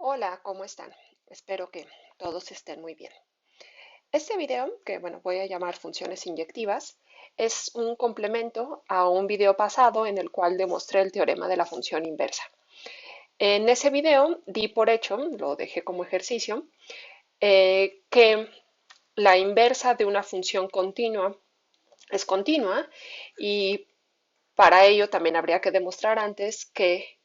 Hola, ¿cómo están? Espero que todos estén muy bien. Este video, que bueno, voy a llamar funciones inyectivas, es un complemento a un video pasado en el cual demostré el teorema de la función inversa. En ese video di por hecho, lo dejé como ejercicio, que la inversa de una función continua es continua y para ello también habría que demostrar antes que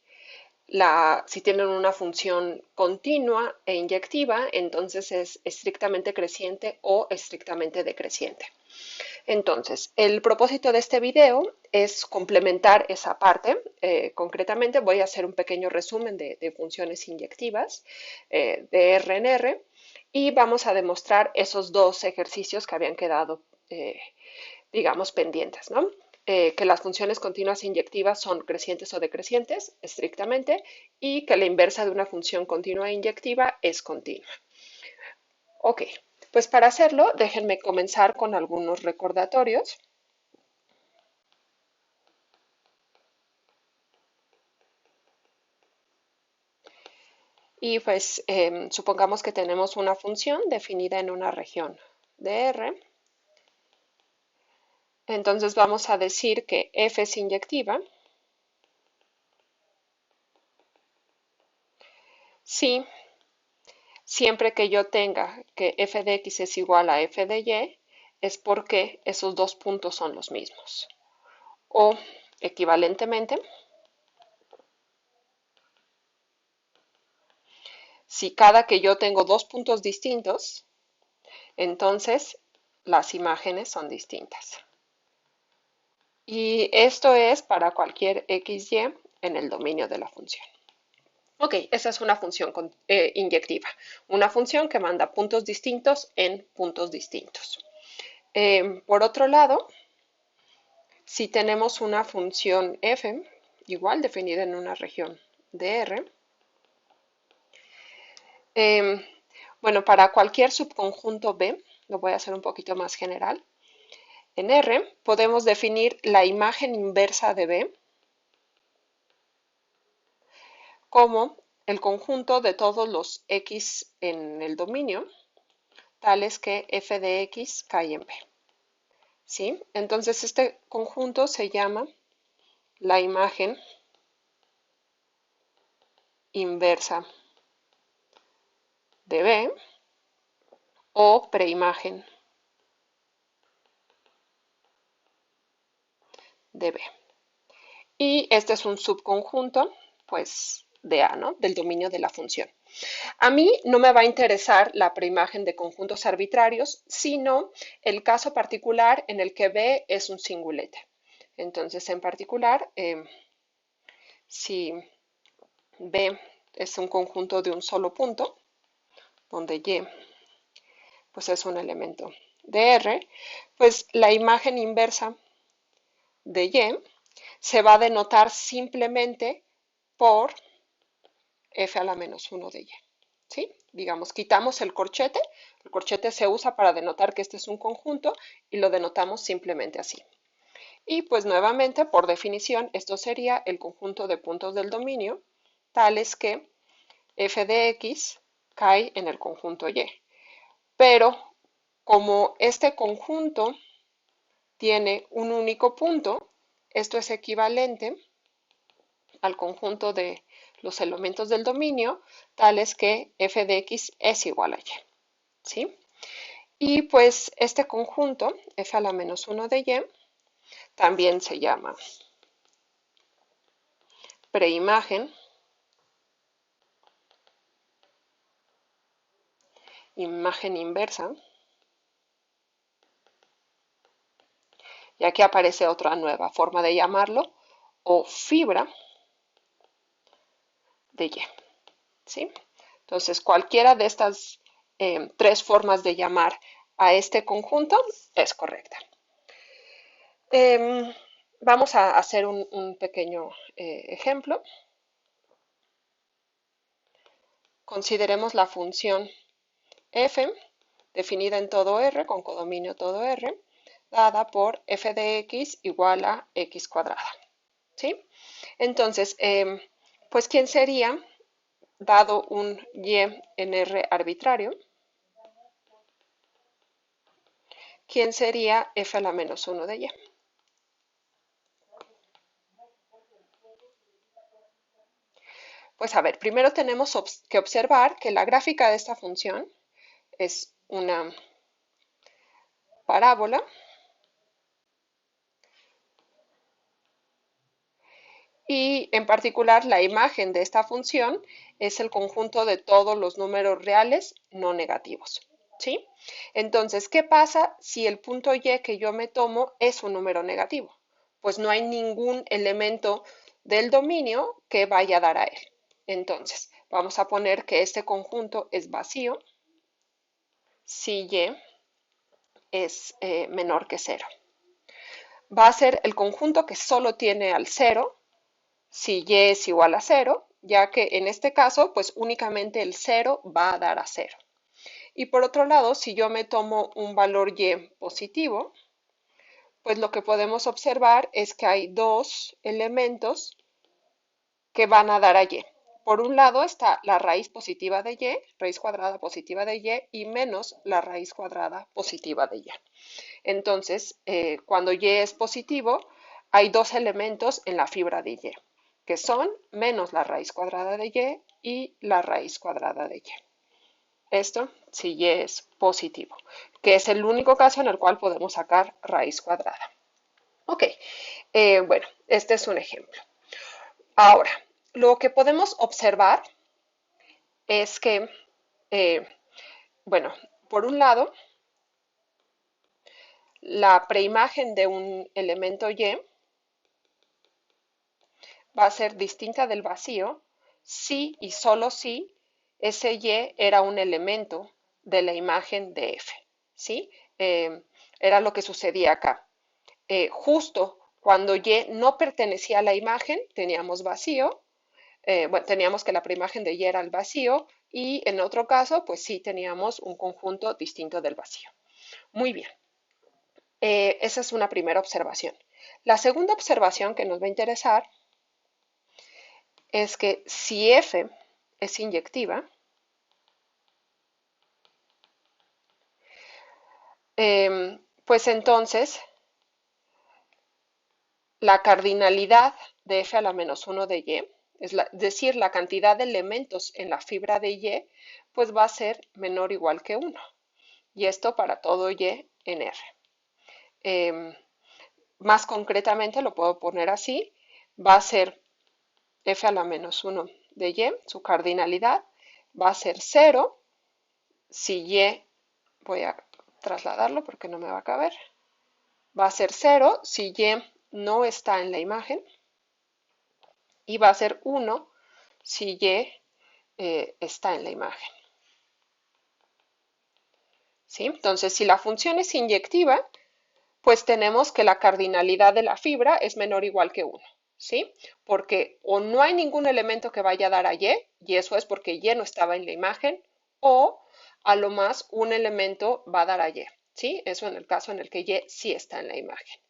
si tienen una función continua e inyectiva, entonces es estrictamente creciente o estrictamente decreciente. Entonces, el propósito de este video es complementar esa parte. Concretamente, voy a hacer un pequeño resumen de funciones inyectivas de R en R y vamos a demostrar esos dos ejercicios que habían quedado digamos, pendientes, ¿no? Que las funciones continuas e inyectivas son crecientes o decrecientes, estrictamente, y que la inversa de una función continua e inyectiva es continua. Ok, pues para hacerlo, déjenme comenzar con algunos recordatorios. Y pues supongamos que tenemos una función definida en una región de R. Entonces vamos a decir que f es inyectiva si siempre que yo tenga que f de x es igual a f de y, es porque esos dos puntos son los mismos. O, equivalentemente, si cada que yo tengo dos puntos distintos, entonces las imágenes son distintas. Y esto es para cualquier xy en el dominio de la función. Ok, esa es una función inyectiva, una función que manda puntos distintos en puntos distintos. Por otro lado, si tenemos una función f, igual definida en una región de R, bueno, para cualquier subconjunto B, lo voy a hacer un poquito más general, en R podemos definir la imagen inversa de B como el conjunto de todos los x en el dominio, tales que f de x cae en B. ¿Sí? Entonces este conjunto se llama la imagen inversa de B o preimagen de B. Y este es un subconjunto, pues, de A, ¿no? Del dominio de la función. A mí no me va a interesar la preimagen de conjuntos arbitrarios, sino el caso particular en el que B es un singulete. Entonces, en particular, si B es un conjunto de un solo punto, donde Y pues, es un elemento de R, pues la imagen inversa de Y se va a denotar simplemente por f a la menos 1 de Y. ¿Sí? Digamos, quitamos el corchete se usa para denotar que este es un conjunto y lo denotamos simplemente así. Y pues nuevamente, por definición, esto sería el conjunto de puntos del dominio, tales que f de x cae en el conjunto Y. Pero como este conjunto tiene un único punto, esto es equivalente al conjunto de los elementos del dominio, tales que f de x es igual a y. ¿Sí? Y pues este conjunto, f a la menos 1 de y, también se llama preimagen, imagen inversa, y aquí aparece otra nueva forma de llamarlo, o fibra de y. ¿Sí? Entonces, cualquiera de estas tres formas de llamar a este conjunto es correcta. Vamos a hacer un pequeño ejemplo. Consideremos la función f definida en todo R, con codominio todo R, dada por f de x igual a x cuadrada. ¿Sí? Entonces, pues, ¿quién sería dado un y en R arbitrario, ¿quién sería f a la menos 1 de y? Pues a ver, primero tenemos que observar que la gráfica de esta función es una parábola y en particular la imagen de esta función es el conjunto de todos los números reales no negativos. ¿Sí? Entonces, ¿qué pasa si el punto y que yo me tomo es un número negativo? Pues no hay ningún elemento del dominio que vaya a dar a él. Entonces, vamos a poner que este conjunto es vacío si y es menor que 0. Va a ser el conjunto que solo tiene al 0 si y es igual a 0, ya que en este caso, pues únicamente el 0 va a dar a 0. Y por otro lado, si yo me tomo un valor y positivo, pues lo que podemos observar es que hay dos elementos que van a dar a y. Por un lado está la raíz positiva de y, raíz cuadrada positiva de y menos la raíz cuadrada positiva de y. Entonces, cuando y es positivo, hay dos elementos en la fibra de y, que son menos la raíz cuadrada de y la raíz cuadrada de y. Esto si y es positivo, que es el único caso en el cual podemos sacar raíz cuadrada. Ok, bueno, este es un ejemplo. Ahora, lo que podemos observar es que, eh, bueno, por un lado, la preimagen de un elemento y va a ser distinta del vacío si y solo si ese y era un elemento de la imagen de f. ¿Sí? Era lo que sucedía acá. Justo cuando y no pertenecía a la imagen, teníamos vacío, bueno, teníamos que la preimagen de y era el vacío y en otro caso, pues sí teníamos un conjunto distinto del vacío. Muy bien, esa es una primera observación. La segunda observación que nos va a interesar es que si f es inyectiva, pues entonces la cardinalidad de f a la menos 1 de y, es decir, la cantidad de elementos en la fibra de y, pues va a ser menor o igual que 1. Y esto para todo y en R. Más concretamente lo puedo poner así, va a ser f a la menos 1 de y, su cardinalidad va a ser 0 si y, voy a trasladarlo porque no me va a caber, va a ser 0 si y no está en la imagen y va a ser 1 si y está en la imagen. ¿Sí? Entonces, si la función es inyectiva, pues tenemos que la cardinalidad de la fibra es menor o igual que 1. ¿Sí? Porque o no hay ningún elemento que vaya a dar a y eso es porque y no estaba en la imagen, o a lo más un elemento va a dar a y. ¿Sí? Eso en el caso en el que y sí está en la imagen.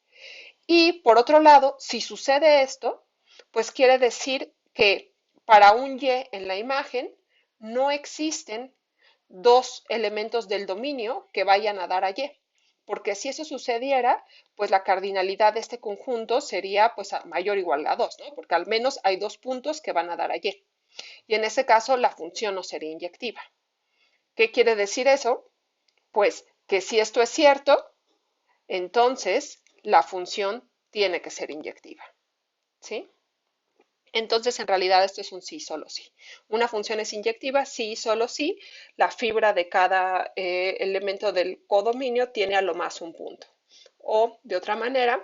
Y por otro lado, si sucede esto, pues quiere decir que para un y en la imagen no existen dos elementos del dominio que vayan a dar a y. Porque si eso sucediera, pues la cardinalidad de este conjunto sería pues mayor o igual a 2, ¿no? Porque al menos hay dos puntos que van a dar a y. Y en ese caso la función no sería inyectiva. ¿Qué quiere decir eso? Pues que si esto es cierto, entonces la función tiene que ser inyectiva. ¿Sí? Entonces, en realidad, esto es un sí, solo sí. Una función es inyectiva, sí, solo sí. La fibra de cada elemento del codominio tiene a lo más un punto. O, de otra manera,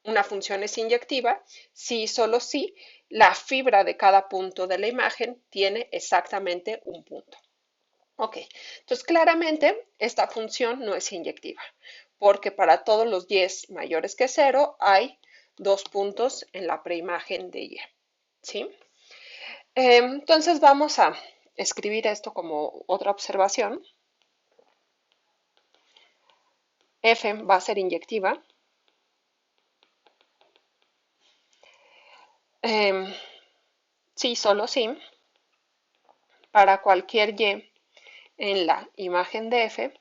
una función es inyectiva, sí, solo sí. La fibra de cada punto de la imagen tiene exactamente un punto. Ok, entonces claramente esta función no es inyectiva, porque para todos los y mayores que 0 hay dos puntos en la preimagen de y. ¿Sí? Entonces vamos a escribir esto como otra observación. F va a ser inyectiva. Sí, solo sí. para cualquier y en la imagen de f,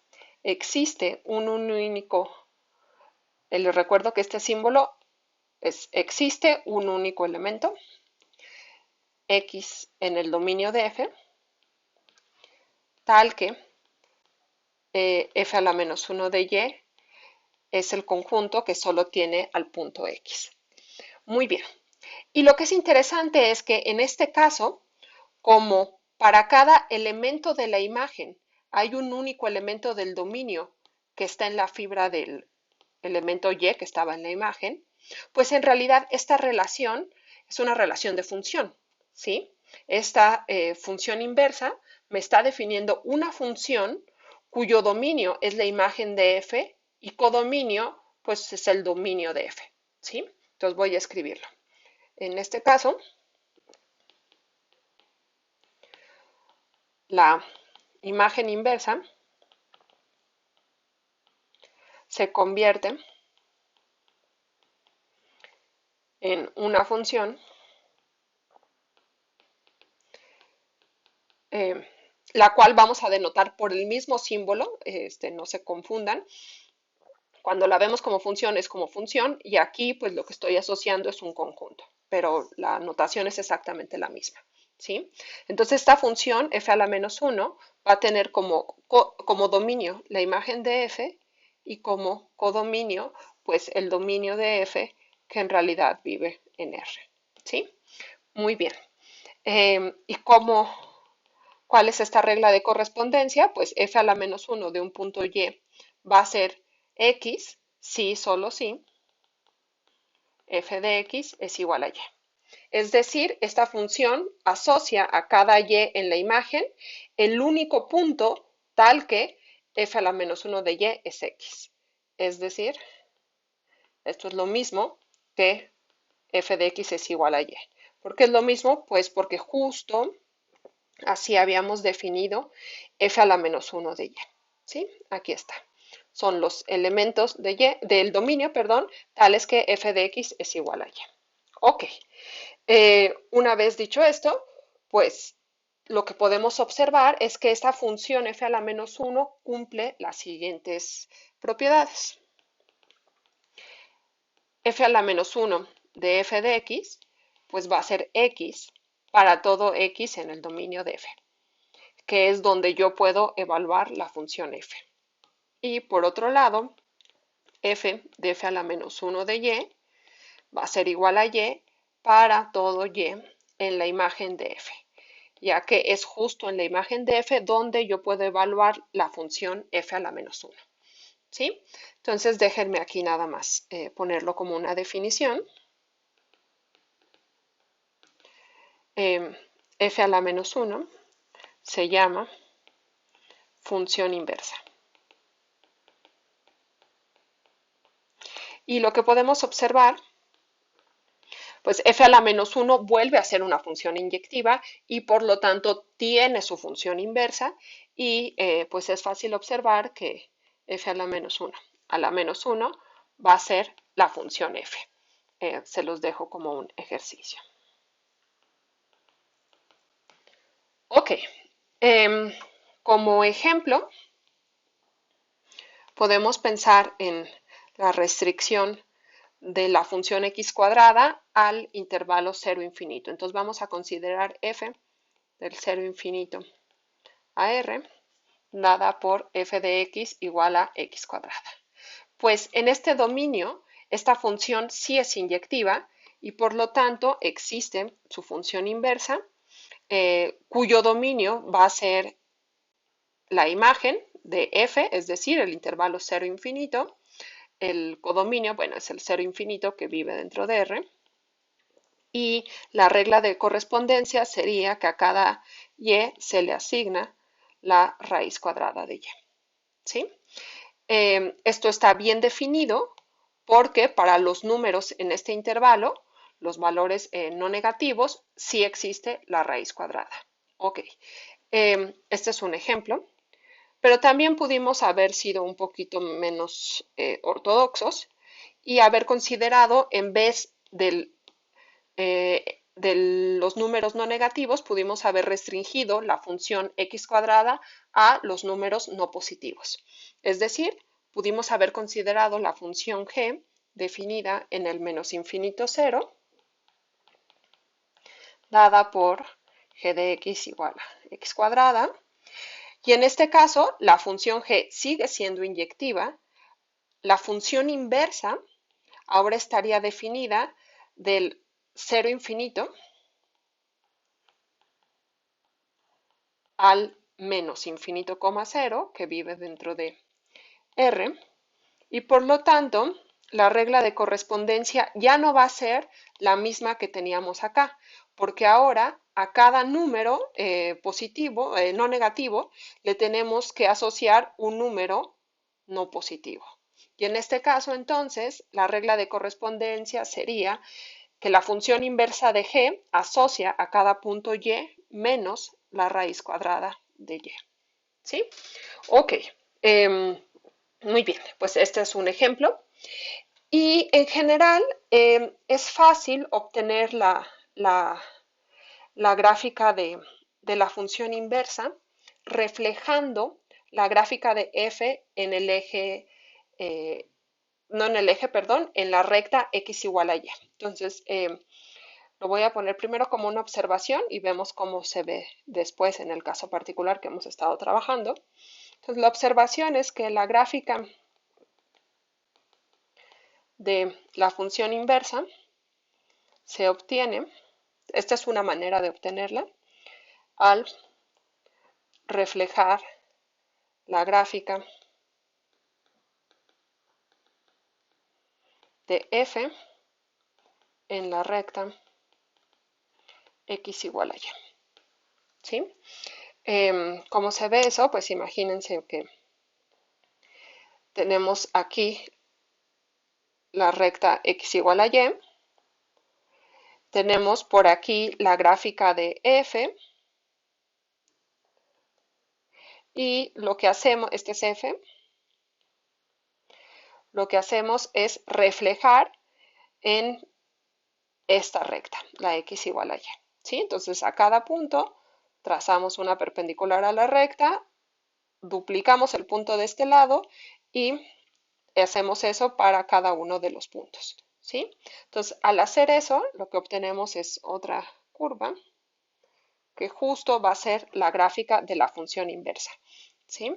existe un único, les recuerdo que este símbolo existe un único elemento, x en el dominio de f, tal que f a la menos 1 de y es el conjunto que solo tiene al punto x. Muy bien. Y lo que es interesante es que en este caso, como para cada elemento de la imagen hay un único elemento del dominio que está en la fibra del elemento y que estaba en la imagen, pues en realidad esta relación es una relación de función, ¿sí? Esta función inversa me está definiendo una función cuyo dominio es la imagen de f y codominio pues es el dominio de f, ¿sí? Entonces voy a escribirlo. En este caso, la imagen inversa se convierte en una función la cual vamos a denotar por el mismo símbolo, no se confundan. Cuando la vemos como función es como función y aquí pues lo que estoy asociando es un conjunto, pero la notación es exactamente la misma, ¿sí? Entonces esta función f a la menos 1 va a tener como dominio la imagen de f y como codominio pues el dominio de f que en realidad vive en R, ¿sí? Muy bien. ¿Y cuál es esta regla de correspondencia? Pues f a la menos 1 de un punto y va a ser x si, solo si, f de x es igual a y. Es decir, esta función asocia a cada y en la imagen el único punto tal que f a la menos 1 de y es x. Es decir, esto es lo mismo que f de x es igual a y. ¿Por qué es lo mismo? Pues porque justo así habíamos definido f a la menos 1 de y. ¿Sí? Aquí está. Son los elementos de del dominio, perdón, tales que f de x es igual a y. Ok. Una vez dicho esto, pues lo que podemos observar es que esta función f a la menos 1 cumple las siguientes propiedades. F a la menos 1 de f de x, pues va a ser x para todo x en el dominio de f, que es donde yo puedo evaluar la función f. Y por otro lado, f de f a la menos 1 de y va a ser igual a y para todo y en la imagen de f, ya que es justo en la imagen de f donde yo puedo evaluar la función f a la menos 1. ¿Sí? Entonces déjenme aquí nada más ponerlo como una definición. F a la menos 1 se llama función inversa. Y lo que podemos observar, pues f a la menos 1 vuelve a ser una función inyectiva y por lo tanto tiene su función inversa y pues es fácil observar que f a la menos 1 a la menos 1 va a ser la función f. Se los dejo como un ejercicio. Ok, como ejemplo, podemos pensar en la restricción de la función x cuadrada al intervalo 0 infinito. Entonces vamos a considerar f del 0 infinito a r dada por f de x igual a x cuadrada. Pues en este dominio, esta función sí es inyectiva y por lo tanto existe su función inversa, cuyo dominio va a ser la imagen de f, es decir, el intervalo 0 infinito. El codominio, bueno, es el 0 infinito que vive dentro de R. Y la regla de correspondencia sería que a cada y se le asigna la raíz cuadrada de y. ¿Sí? Esto está bien definido porque para los números en este intervalo, los valores no negativos, sí existe la raíz cuadrada. Ok, este es un ejemplo, pero también pudimos haber sido un poquito menos ortodoxos y haber considerado en vez del de los números no negativos, pudimos haber restringido la función x cuadrada a los números no positivos. Es decir, pudimos haber considerado la función g definida en el menos infinito 0, dada por g de x igual a x cuadrada. Y en este caso, la función g sigue siendo inyectiva. La función inversa ahora estaría definida del 0 infinito al menos infinito, 0, que vive dentro de R, y por lo tanto, la regla de correspondencia ya no va a ser la misma que teníamos acá, porque ahora a cada número positivo, no negativo, le tenemos que asociar un número no positivo. Y en este caso, entonces, la regla de correspondencia sería que la función inversa de g asocia a cada punto y menos la raíz cuadrada de y. ¿Sí? Ok. Muy bien, pues este es un ejemplo. Y en general es fácil obtener la gráfica de la función inversa reflejando la gráfica de f en el eje, no en el eje, perdón, en la recta x igual a y. Entonces, lo voy a poner primero como una observación y vemos cómo se ve después en el caso particular que hemos estado trabajando. Entonces, la observación es que la gráfica de la función inversa se obtiene, esta es una manera de obtenerla, al reflejar la gráfica de f en la recta x igual a y. ¿Sí? ¿Cómo se ve eso? Pues imagínense que tenemos aquí la recta x igual a y, tenemos por aquí la gráfica de f, y lo que hacemos, este es f, lo que hacemos es reflejar en esta recta, la x igual a y. ¿Sí? Entonces a cada punto trazamos una perpendicular a la recta, duplicamos el punto de este lado y hacemos eso para cada uno de los puntos. ¿Sí? Entonces al hacer eso, lo que obtenemos es otra curva que justo va a ser la gráfica de la función inversa. ¿Sí?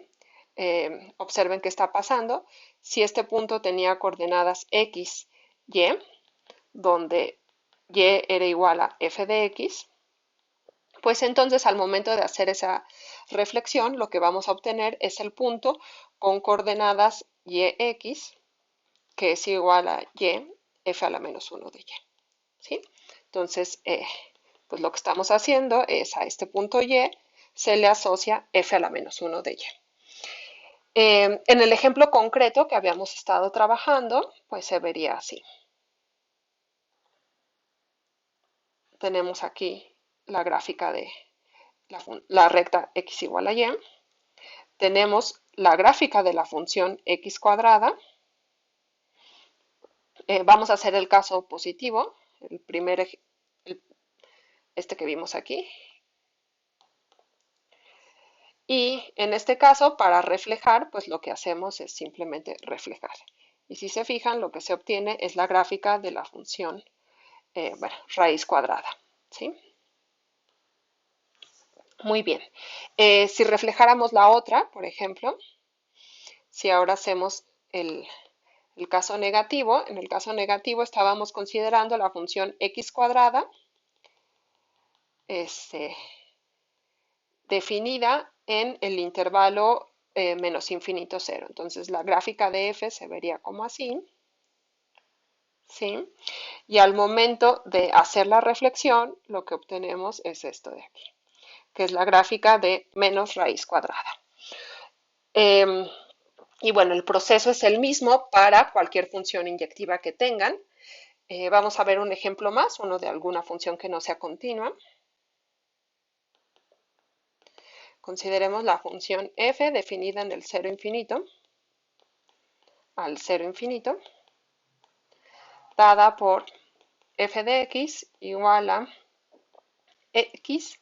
Observen qué está pasando. Si este punto tenía coordenadas x, y, donde y era igual a f de x, pues entonces al momento de hacer esa reflexión, lo que vamos a obtener es el punto con coordenadas yx, que es igual a y, f a la menos 1 de y. ¿Sí? Entonces, pues lo que estamos haciendo es a este punto y se le asocia f a la menos 1 de y. En el ejemplo concreto que habíamos estado trabajando, pues se vería así. Tenemos aquí la gráfica de la recta x igual a y. Tenemos la gráfica de la función x cuadrada. Vamos a hacer el caso positivo, el primer, este que vimos aquí. Y en este caso, para reflejar, pues lo que hacemos es simplemente reflejar. Y si se fijan, lo que se obtiene es la gráfica de la función bueno, raíz cuadrada. ¿Sí? Muy bien. Si reflejáramos la otra, por ejemplo, si ahora hacemos el caso negativo, en el caso negativo estábamos considerando la función x cuadrada definida en el intervalo menos infinito 0. Entonces la gráfica de f se vería como así. ¿Sí? Y al momento de hacer la reflexión, lo que obtenemos es esto de aquí, que es la gráfica de menos raíz cuadrada. Y bueno, el proceso es el mismo para cualquier función inyectiva que tengan. Vamos a ver un ejemplo más, uno de alguna función que no sea continua. Consideremos la función f definida en el 0 infinito al 0 infinito, dada por f de x igual a x,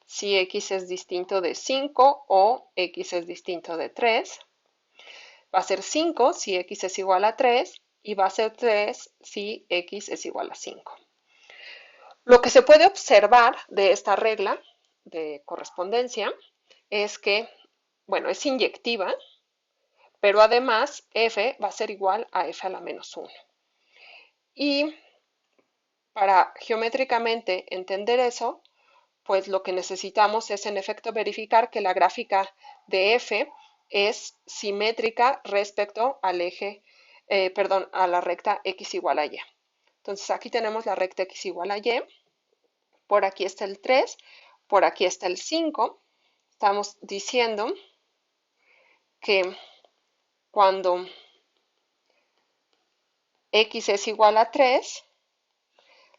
si x es distinto de 5 o x es distinto de 3. Va a ser 5 si x es igual a 3 y va a ser 3 si x es igual a 5. Lo que se puede observar de esta regla de correspondencia es que, bueno, es inyectiva, pero además f va a ser igual a f a la menos 1. Y para geométricamente entender eso, pues lo que necesitamos es en efecto verificar que la gráfica de f es simétrica respecto al eje, perdón, a la recta x igual a y. Entonces aquí tenemos la recta x igual a y, por aquí está el 3, por aquí está el 5. Estamos diciendo que cuando x es igual a 3,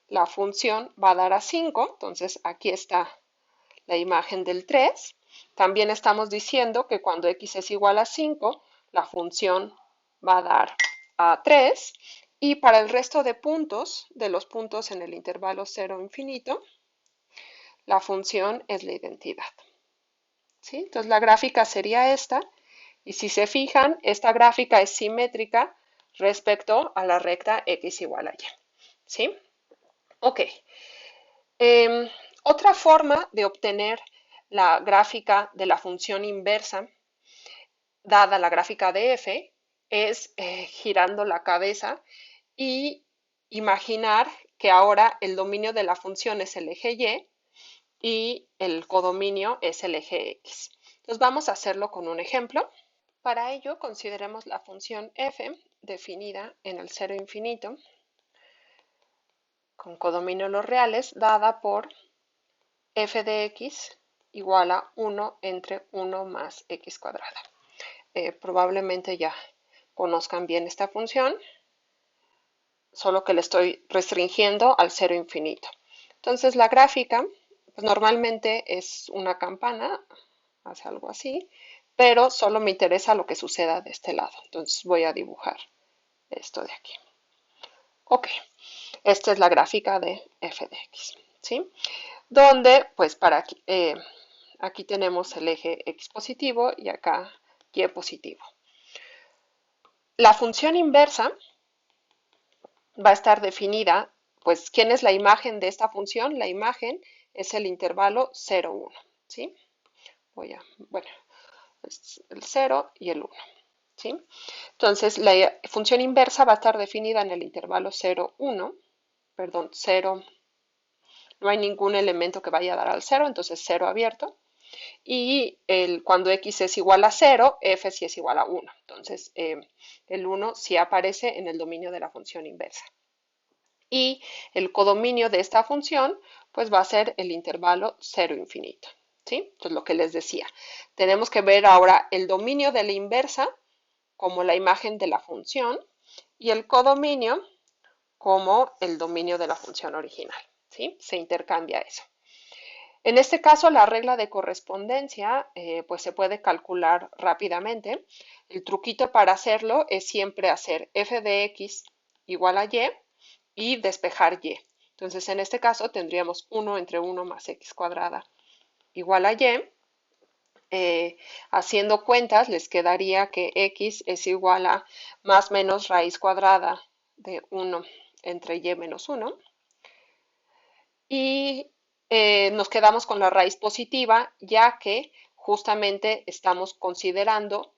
la función va a dar a 5, entonces aquí está la imagen del 3. También estamos diciendo que cuando x es igual a 5, la función va a dar a 3. Y para el resto de puntos, de los puntos en el intervalo 0 infinito, la función es la identidad. ¿Sí? Entonces la gráfica sería esta. Y si se fijan, esta gráfica es simétrica respecto a la recta x igual a y. ¿Sí? Ok. Otra forma de obtener la gráfica de la función inversa, dada la gráfica de f, es girando la cabeza y imaginar que ahora el dominio de la función es el eje y y el codominio es el eje x. Entonces vamos a hacerlo con un ejemplo. Para ello consideremos la función f definida en el cero infinito con codominio los reales dada por f de x igual a 1 entre 1 más x cuadrada. Probablemente ya conozcan bien esta función, solo que le estoy restringiendo al cero infinito. Entonces la gráfica pues normalmente es una campana, hace algo así, pero solo me interesa lo que suceda de este lado. Entonces voy a dibujar esto de aquí. Ok, esta es la gráfica de f de x, ¿sí? Donde, pues para aquí, aquí tenemos el eje x positivo y acá y positivo. La función inversa va a estar definida, pues, ¿quién es la imagen de esta función? La imagen es el intervalo 0, 1, ¿sí? Bueno, es el 0 y el 1, ¿sí? Entonces, la función inversa va a estar definida en el intervalo 0, 1, perdón, 0, no hay ningún elemento que vaya a dar al 0, entonces 0 abierto. Y cuando x es igual a 0, f sí es igual a 1. Entonces, el 1 sí aparece en el dominio de la función inversa. Y el codominio de esta función, pues va a ser el intervalo 0 infinito. ¿Sí? Entonces, lo que les decía, tenemos que ver ahora el dominio de la inversa como la imagen de la función y el codominio como el dominio de la función original. ¿Sí? Se intercambia eso. En este caso, la regla de correspondencia pues se puede calcular rápidamente. El truquito para hacerlo es siempre hacer f de x igual a y despejar y. Entonces, en este caso tendríamos 1 entre 1 más x cuadrada igual a y. Haciendo cuentas, les quedaría que x es igual a más menos raíz cuadrada de 1 entre y menos 1. Y nos quedamos con la raíz positiva, ya que justamente estamos considerando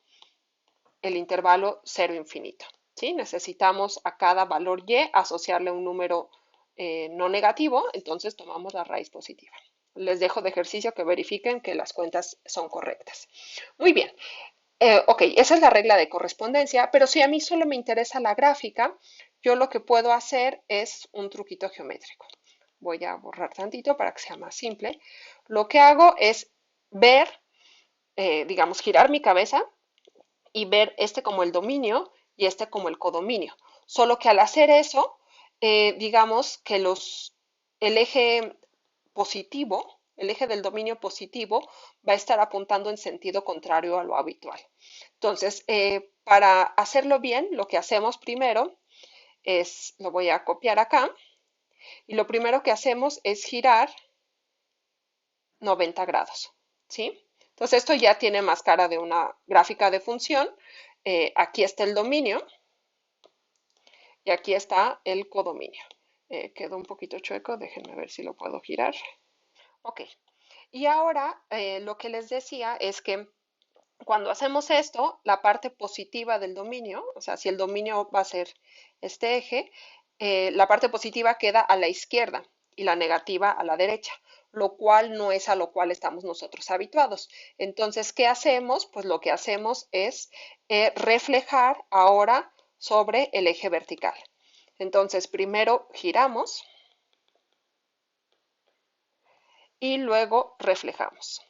el intervalo 0 infinito. ¿Sí? Necesitamos a cada valor y asociarle un número no negativo, entonces tomamos la raíz positiva. Les dejo de ejercicio que verifiquen que las cuentas son correctas. Muy bien. Ok, esa es la regla de correspondencia, pero si a mí solo me interesa la gráfica, yo lo que puedo hacer es un truquito geométrico. Voy a borrar tantito para que sea más simple. Lo que hago es ver, digamos, girar mi cabeza y ver este como el dominio y este como el codominio. Solo que al hacer eso, digamos que el eje positivo, el eje del dominio positivo, va a estar apuntando en sentido contrario a lo habitual. Entonces, para hacerlo bien, lo que hacemos primero es, lo voy a copiar acá, y lo primero que hacemos es girar 90 grados, ¿sí? Entonces esto ya tiene más cara de una gráfica de función. Aquí está el dominio y aquí está el codominio. Quedó un poquito chueco, déjenme ver si lo puedo girar. Ok, y ahora lo que les decía es que cuando hacemos esto, la parte positiva del dominio, o sea, si el dominio va a ser este eje, la parte positiva queda a la izquierda y la negativa a la derecha, lo cual no es a lo cual estamos nosotros habituados. Entonces, ¿qué hacemos? Pues lo que hacemos es reflejar ahora sobre el eje vertical. Entonces, primero giramos y luego reflejamos.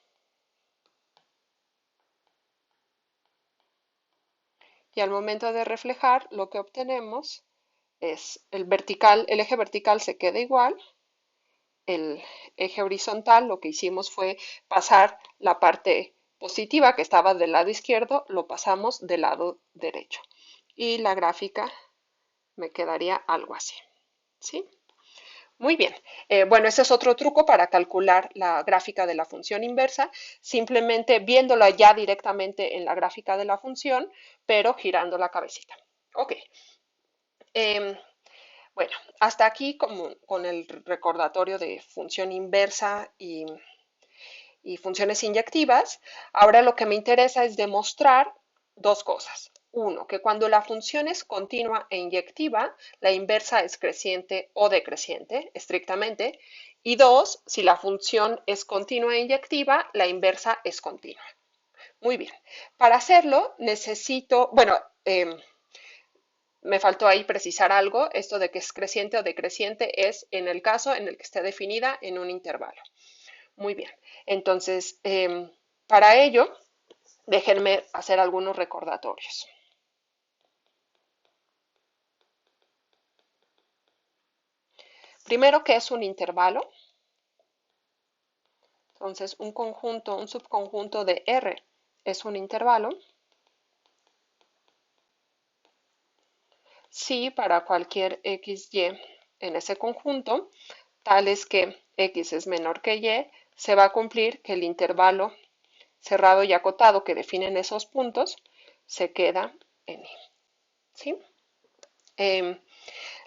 Y al momento de reflejar, lo que obtenemos es el eje vertical se queda igual, el eje horizontal lo que hicimos fue pasar la parte positiva que estaba del lado izquierdo, lo pasamos del lado derecho. Y la gráfica me quedaría algo así, ¿sí? Muy bien. Bueno, ese es otro truco para calcular la gráfica de la función inversa, simplemente viéndola ya directamente en la gráfica de la función, pero girando la cabecita. Ok. Em, Bueno, hasta aquí con el recordatorio de función inversa y funciones inyectivas. Ahora lo que me interesa es demostrar dos cosas. Uno, que cuando la función es continua e inyectiva, la inversa es creciente o decreciente, estrictamente. Y dos, si la función es continua e inyectiva, la inversa es continua. Muy bien. Para hacerlo necesito, bueno, me faltó ahí precisar algo, esto de que es creciente o decreciente es en el caso en el que esté definida en un intervalo. Muy bien, entonces para ello déjenme hacer algunos recordatorios. Primero, ¿qué es un intervalo? Entonces un conjunto, un subconjunto de R es un intervalo si para cualquier XY en ese conjunto, tales que X es menor que Y, se va a cumplir que el intervalo cerrado y acotado que definen esos puntos se queda en I. ¿Sí?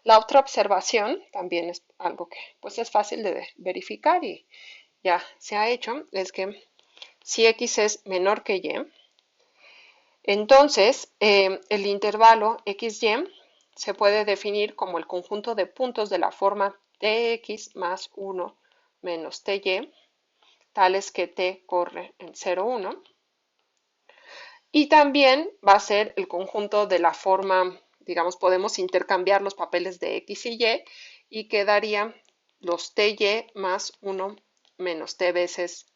La otra observación también es algo que pues es fácil de verificar y ya se ha hecho, es que si X es menor que Y, entonces el intervalo XY se puede definir como el conjunto de puntos de la forma Tx más 1 menos Ty, tales que T corre en 0, 1. Y también va a ser el conjunto de la forma, digamos, podemos intercambiar los papeles de X y Y y quedaría los TY más 1 menos T veces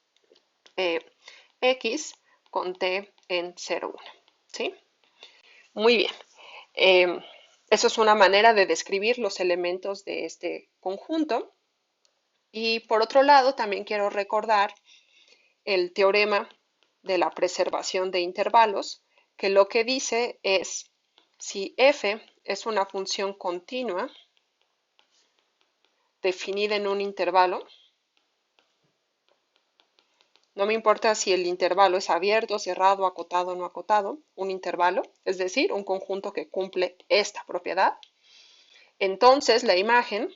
X con T en 0, 1. ¿Sí? Muy bien. Eh, Eso es una manera de describir los elementos de este conjunto. Y por otro lado, también quiero recordar el teorema de la preservación de intervalos, que lo que dice es, si f es una función continua definida en un intervalo, no me importa si el intervalo es abierto, cerrado, acotado o no acotado, un intervalo, es decir, un conjunto que cumple esta propiedad, entonces la imagen,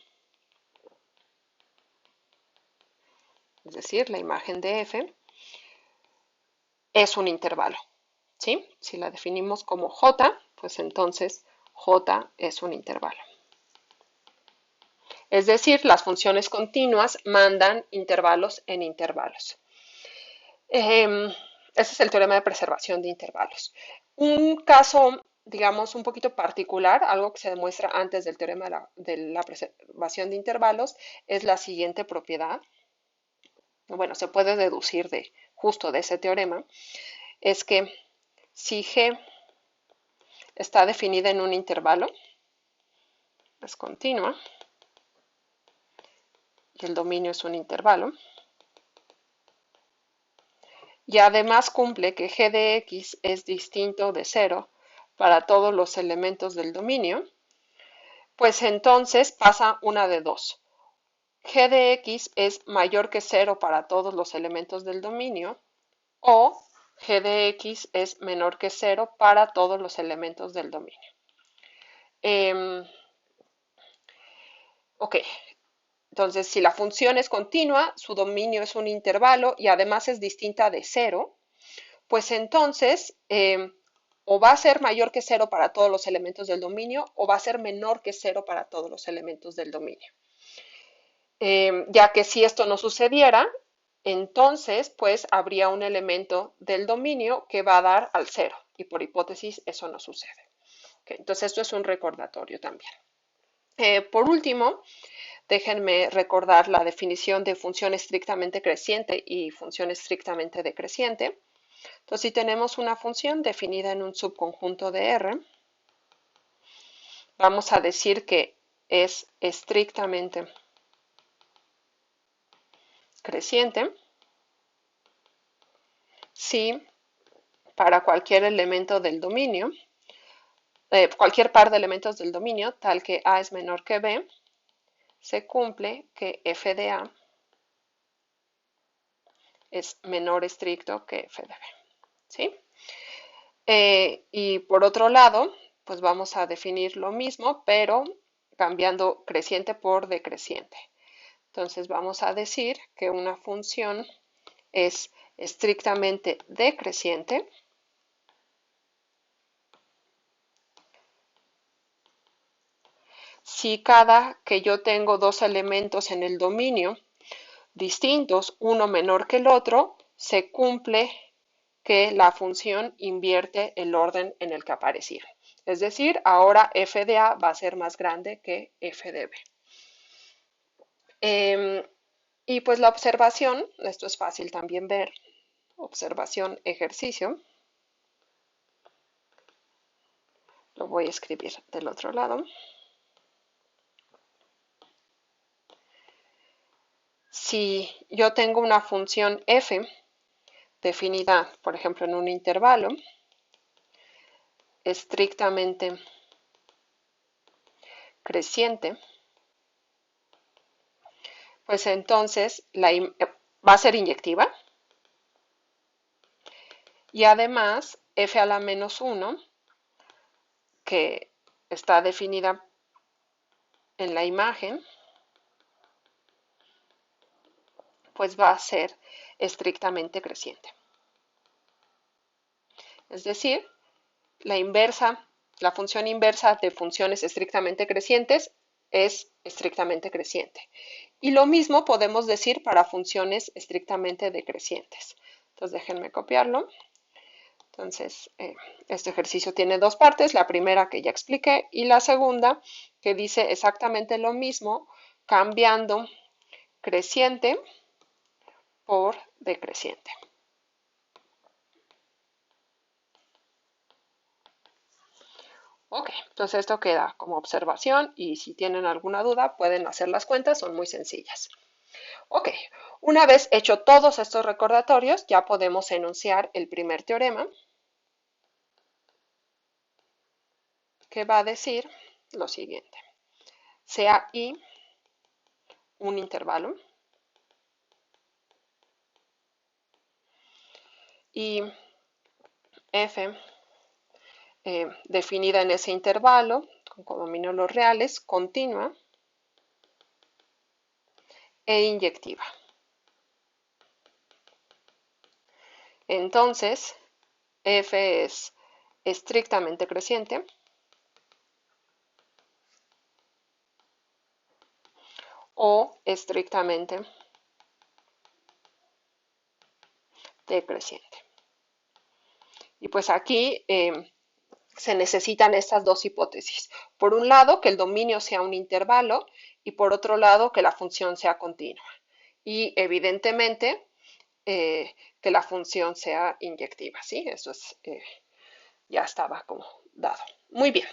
es decir, la imagen de f, es un intervalo. ¿Sí? Si la definimos como j, pues entonces j es un intervalo. Es decir, las funciones continuas mandan intervalos en intervalos. Ese es el teorema de preservación de intervalos. Un caso, digamos, un poquito particular, algo que se demuestra antes del teorema de la preservación de intervalos, es la siguiente propiedad. Bueno, se puede deducir justo de ese teorema, es que si G está definida en un intervalo, es continua, y el dominio es un intervalo, y además cumple que g de x es distinto de 0 para todos los elementos del dominio, pues entonces pasa una de dos. g de x es mayor que cero para todos los elementos del dominio o g de x es menor que cero para todos los elementos del dominio. Ok, entonces si la función es continua, su dominio es un intervalo y además es distinta de cero, pues entonces o va a ser mayor que cero para todos los elementos del dominio o va a ser menor que cero para todos los elementos del dominio. Ya que si esto no sucediera, entonces pues habría un elemento del dominio que va a dar al cero y por hipótesis eso no sucede. Okay, entonces esto es un recordatorio también. Por último, déjenme recordar la definición de función estrictamente creciente y función estrictamente decreciente. Entonces, si tenemos una función definida en un subconjunto de R, vamos a decir que es estrictamente creciente si para cualquier elemento del dominio, cualquier par de elementos del dominio, tal que A es menor que B, se cumple que f de A es menor estricto que f de B. ¿Sí? Y por otro lado, pues vamos a definir lo mismo, pero cambiando creciente por decreciente. Entonces vamos a decir que una función es estrictamente decreciente si cada que yo tengo dos elementos en el dominio distintos, uno menor que el otro, se cumple que la función invierte el orden en el que aparecía. Es decir, ahora f de A va a ser más grande que f de B. Y pues la observación, esto es fácil también ver, observación, ejercicio, lo voy a escribir del otro lado. Si yo tengo una función f definida, por ejemplo, en un intervalo, estrictamente creciente, pues entonces va a ser inyectiva y además f a la menos 1, que está definida en la imagen, pues va a ser estrictamente creciente. Es decir, la función inversa de funciones estrictamente crecientes es estrictamente creciente. Y lo mismo podemos decir para funciones estrictamente decrecientes. Entonces déjenme copiarlo. Entonces, este ejercicio tiene dos partes, la primera que ya expliqué y la segunda que dice exactamente lo mismo, cambiando creciente por decreciente. Ok, entonces esto queda como observación y si tienen alguna duda pueden hacer las cuentas, son muy sencillas. Ok, una vez hecho todos estos recordatorios ya podemos enunciar el primer teorema que va a decir lo siguiente. Sea I un intervalo y F definida en ese intervalo con codominios los reales, continua e inyectiva. Entonces, f es estrictamente creciente o estrictamente decreciente. Y pues aquí se necesitan estas dos hipótesis. Por un lado, que el dominio sea un intervalo y por otro lado, que la función sea continua. Y evidentemente, que la función sea inyectiva. ¿Sí? Eso es, ya estaba como dado. Muy bien.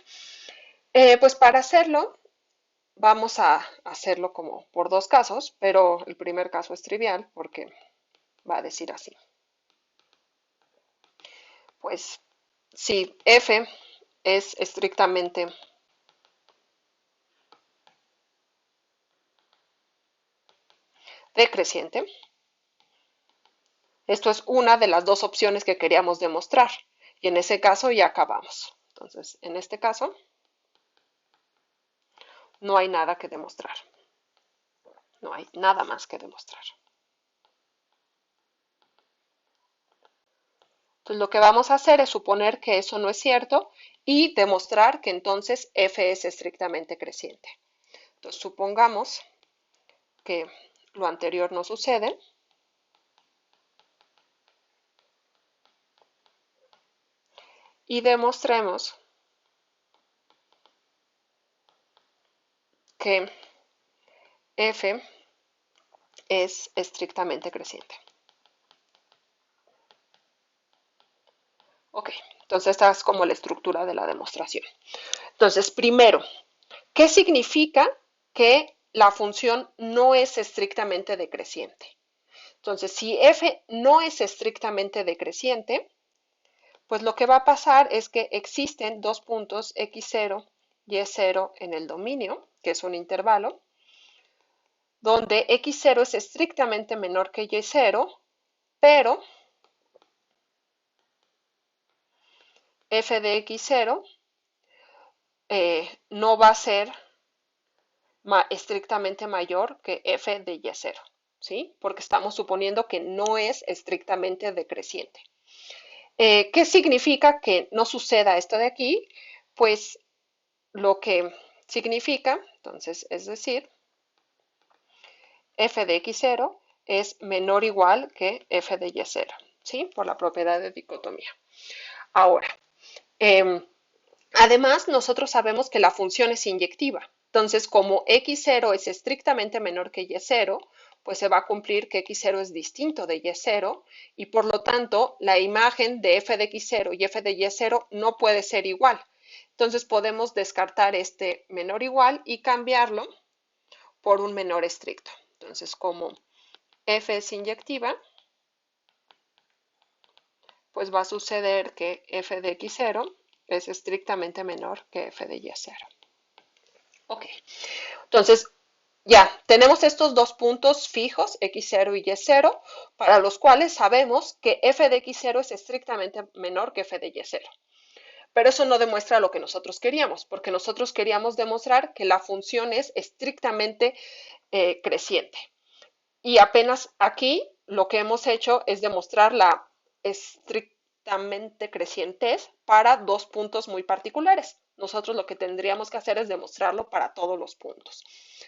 Pues para hacerlo, vamos a hacerlo como por dos casos, pero el primer caso es trivial porque va a decir así. Pues si f es estrictamente decreciente. Esto es una de las dos opciones que queríamos demostrar. Y en ese caso ya acabamos. Entonces, en este caso, no hay nada que demostrar. No hay nada más que demostrar. Entonces, lo que vamos a hacer es suponer que eso no es cierto y demostrar que entonces f es estrictamente creciente. Entonces, supongamos que lo anterior no sucede. Y demostremos que f es estrictamente creciente. Ok, entonces esta es como la estructura de la demostración. Entonces, primero, ¿qué significa que la función no es estrictamente decreciente? Entonces, si f no es estrictamente decreciente, pues lo que va a pasar es que existen dos puntos x0 y y0 en el dominio, que es un intervalo, donde x0 es estrictamente menor que y0, pero f de x0 no va a ser estrictamente mayor que f de y0, ¿sí? Porque estamos suponiendo que no es estrictamente decreciente. ¿Qué significa que no suceda esto de aquí? Pues lo que significa, entonces, es decir, f de x0 es menor o igual que f de y0, ¿sí? Por la propiedad de dicotomía. Ahora, eh, además, nosotros sabemos que la función es inyectiva. Entonces, como x0 es estrictamente menor que y0, pues se va a cumplir que x0 es distinto de y0 y por lo tanto la imagen de f de x0 y f de y0 no puede ser igual. Entonces podemos descartar este menor igual y cambiarlo por un menor estricto. Entonces, como f es inyectiva, pues va a suceder que f de x0 es estrictamente menor que f de y0. Ok, entonces ya tenemos estos dos puntos fijos, x0 y y0, para los cuales sabemos que f de x0 es estrictamente menor que f de y0. Pero eso no demuestra lo que nosotros queríamos, porque nosotros queríamos demostrar que la función es estrictamente creciente. Y apenas aquí lo que hemos hecho es demostrar la estrictamente crecientez para dos puntos muy particulares. Nosotros lo que tendríamos que hacer es demostrarlo para todos los puntos.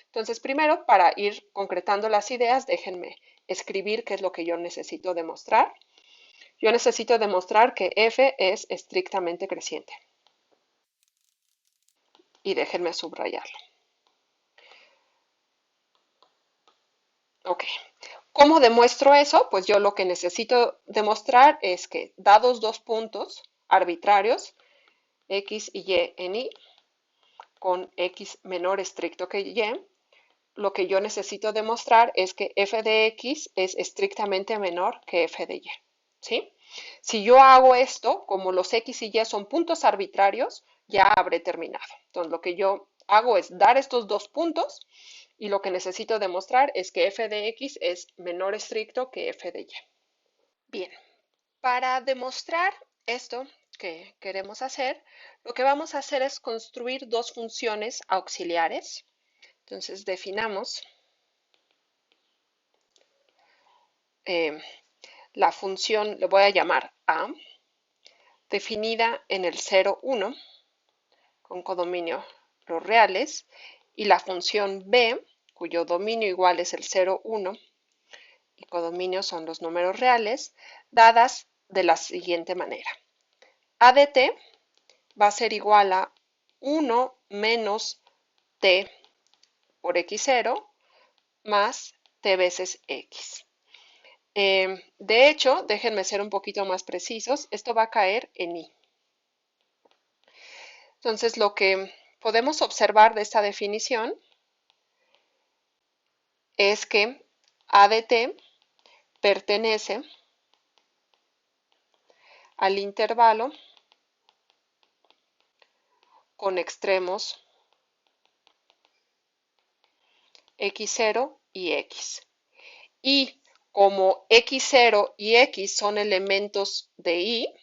Entonces, primero, para ir concretando las ideas, déjenme escribir qué es lo que yo necesito demostrar. Yo necesito demostrar que f es estrictamente creciente. Y déjenme subrayarlo. Ok. ¿Cómo demuestro eso? Pues yo lo que necesito demostrar es que dados dos puntos arbitrarios, x y y en y, con x menor estricto que y, lo que yo necesito demostrar es que f de x es estrictamente menor que f de y. ¿Sí? Si yo hago esto, como los x y y son puntos arbitrarios, ya habré terminado. Entonces, lo que yo hago es dar estos dos puntos y lo que necesito demostrar es que f de x es menor estricto que f de y. Bien, para demostrar esto que queremos hacer, lo que vamos a hacer es construir dos funciones auxiliares. Entonces, definamos eh, la función, le voy a llamar A, definida en el 0, 1, con codominio los reales, y la función B, cuyo dominio igual es el 0, 1, y codominio son los números reales, dadas de la siguiente manera. A de t va a ser igual a 1 menos t por x0 más t veces x. De hecho, déjenme ser un poquito más precisos, esto va a caer en i. Entonces, lo que podemos observar de esta definición es que a de t pertenece al intervalo con extremos x0 y x. y como x0 y x son elementos de y,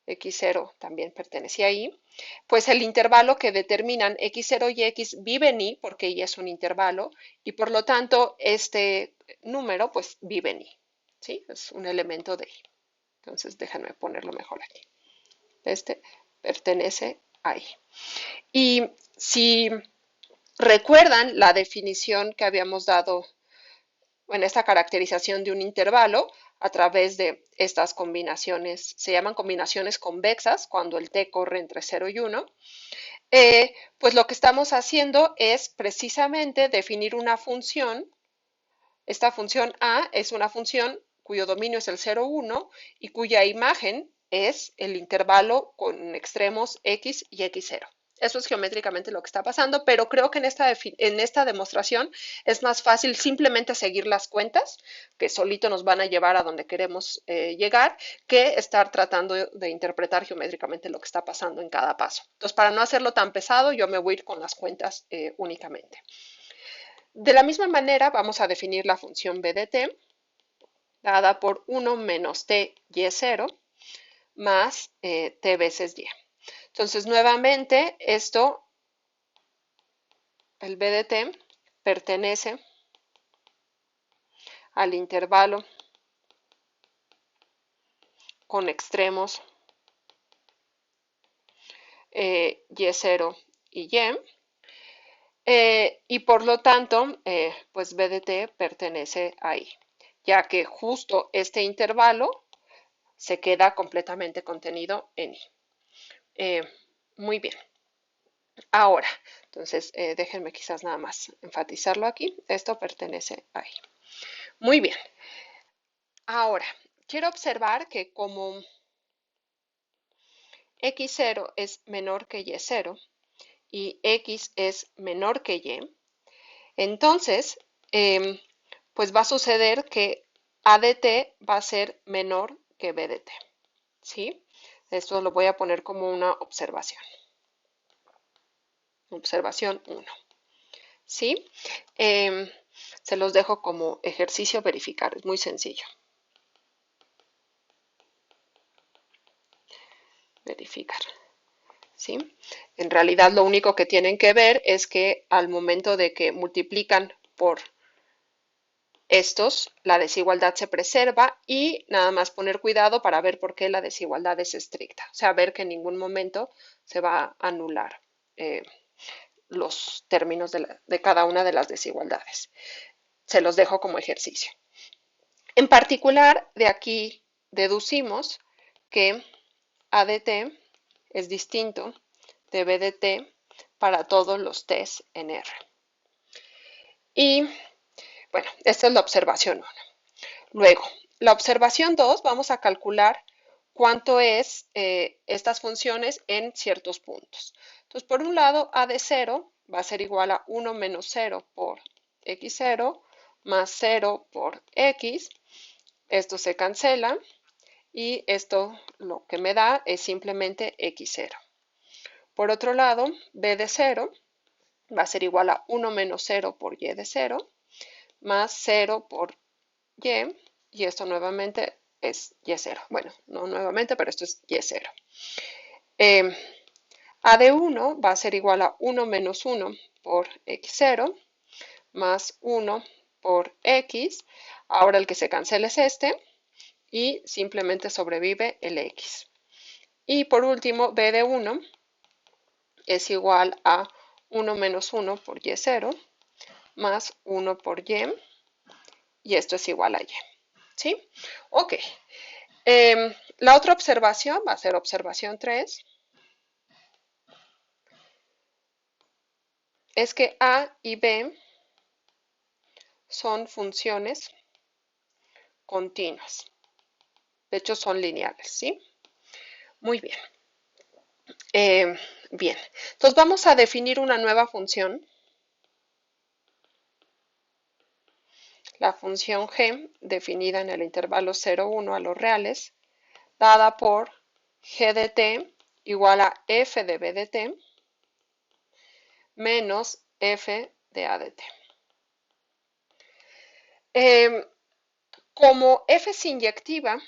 x0 también pertenecía a y, pues el intervalo que determinan x0 y x vive en y, porque y es un intervalo, y por lo tanto este número pues vive en y, ¿sí? Es un elemento de y. Entonces déjenme ponerlo mejor aquí. Este pertenece a y. Y si recuerdan la definición que habíamos dado en esta caracterización de un intervalo a través de estas combinaciones, se llaman combinaciones convexas cuando el t corre entre 0 y 1, pues lo que estamos haciendo es precisamente definir una función. Esta función a es una función cuyo dominio es el 0, 1 y cuya imagen es el intervalo con extremos x y x0. Eso es geométricamente lo que está pasando, pero creo que en esta demostración es más fácil simplemente seguir las cuentas, que solito nos van a llevar a donde queremos llegar, que estar tratando de interpretar geométricamente lo que está pasando en cada paso. Entonces, para no hacerlo tan pesado, yo me voy a ir con las cuentas únicamente. De la misma manera, vamos a definir la función b de t, dada por 1 menos t y0 más t veces y. Entonces, nuevamente, el b de t, pertenece al intervalo con extremos y0 y y. Y por lo tanto, pues b de t pertenece a y, ya que justo este intervalo se queda completamente contenido en y. Muy bien. Ahora, entonces, déjenme quizás nada más enfatizarlo aquí. Esto pertenece a y. Muy bien. Ahora, quiero observar que como x0 es menor que y0 y x es menor que y, entonces, pues va a suceder que a de t va a ser menor que b de t, ¿sí? Esto lo voy a poner como una observación. Observación 1, ¿sí? Se los dejo como ejercicio a verificar, es muy sencillo. Verificar, ¿sí? En realidad lo único que tienen que ver es que al momento de que multiplican por estos, la desigualdad se preserva y nada más poner cuidado para ver por qué la desigualdad es estricta. O sea, ver que en ningún momento se va a anular los términos de cada una de las desigualdades. Se los dejo como ejercicio. En particular, de aquí deducimos que a de t es distinto de b de t para todos los t's en R. Y bueno, esta es la observación 1. Luego, la observación 2, vamos a calcular cuánto es estas funciones en ciertos puntos. Entonces, por un lado, a de 0 va a ser igual a 1 menos 0 por x0 más 0 por x. Esto se cancela y esto lo que me da es simplemente x0. Por otro lado, b de 0 va a ser igual a 1 menos 0 por y de 0 más 0 por y esto nuevamente es y0. Bueno, no nuevamente, pero esto es y0. A de 1 va a ser igual a 1 menos 1 por x0 más 1 por x. Ahora el que se cancela es este y simplemente sobrevive el x. Y por último, b de 1 es igual a 1 menos 1 por y0 más 1 por y esto es igual a y. ¿Sí? Ok. La otra observación va a ser observación 3. Es que a y b son funciones continuas. De hecho, son lineales, ¿sí? Muy bien. Bien. Entonces vamos a definir una nueva función. La función g, definida en el intervalo 0, 1 a los reales, dada por g de t igual a f de b de t menos f de a de t. Como F es inyectiva,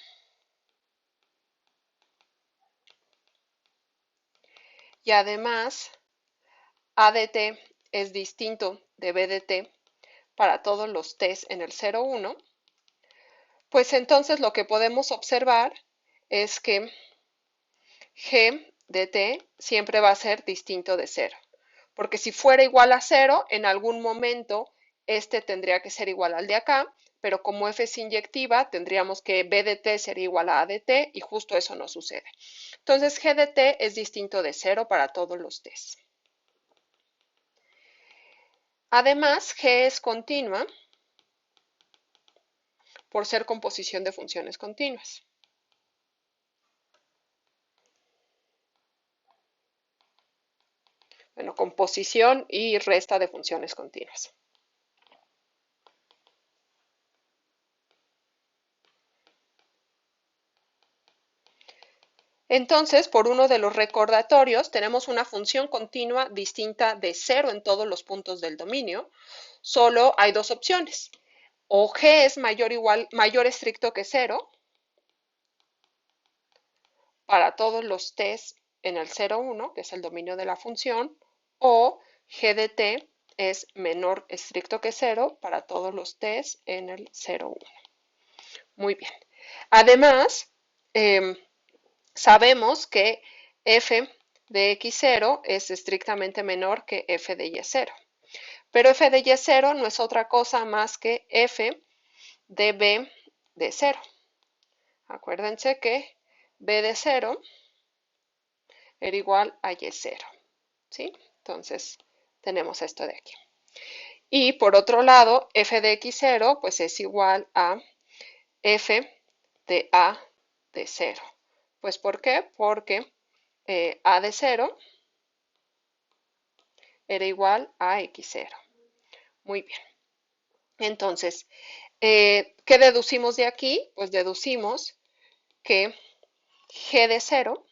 y además A de t es distinto de B de t para todos los t's en el 0, 1, pues entonces lo que podemos observar es que G de t siempre va a ser distinto de 0. Porque si fuera igual a 0, en algún momento este tendría que ser igual al de acá, pero como F es inyectiva, tendríamos que B de t sería igual a de t y justo eso no sucede. Entonces G de t es distinto de 0 para todos los t's. Además, G es continua por ser composición de funciones continuas. Bueno, composición y resta de funciones continuas. Entonces, por uno de los recordatorios, tenemos una función continua distinta de 0 en todos los puntos del dominio. Solo hay dos opciones. O G es mayor estricto que 0 para todos los t's en el 0, 1, que es el dominio de la función, o G de t es menor estricto que 0 para todos los t's en el 0, 1. Muy bien. Además, sabemos que f de x0 es estrictamente menor que f de y0. Pero f de y0 no es otra cosa más que f de b de 0. Acuérdense que b de 0 era igual a y0. ¿Sí? Entonces, tenemos esto de aquí. Y por otro lado, f de x0 pues es igual a f de a de 0. Pues ¿por qué? Porque a de 0 era igual a x0. Muy bien. Entonces, ¿qué deducimos de aquí? Pues deducimos que g de 0,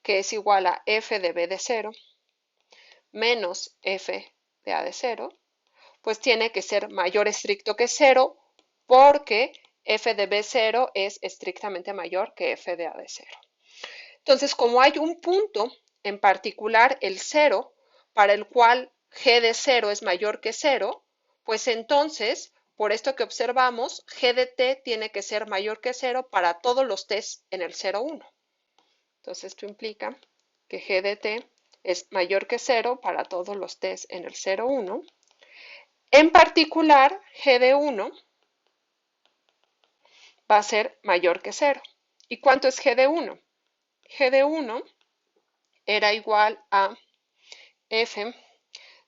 que es igual a f de b de 0, menos f de a de 0, pues tiene que ser mayor estricto que 0 porque f de b0 es estrictamente mayor que f de a de 0. Entonces, como hay un punto en particular, el 0, para el cual g de 0 es mayor que 0, pues entonces, por esto que observamos, g de t tiene que ser mayor que 0 para todos los t's en el 0, 1. Entonces, esto implica que g de t es mayor que 0 para todos los t's en el 0, 1. En particular, g de 1 va a ser mayor que 0. ¿Y cuánto es g de 1? G de 1 era igual a f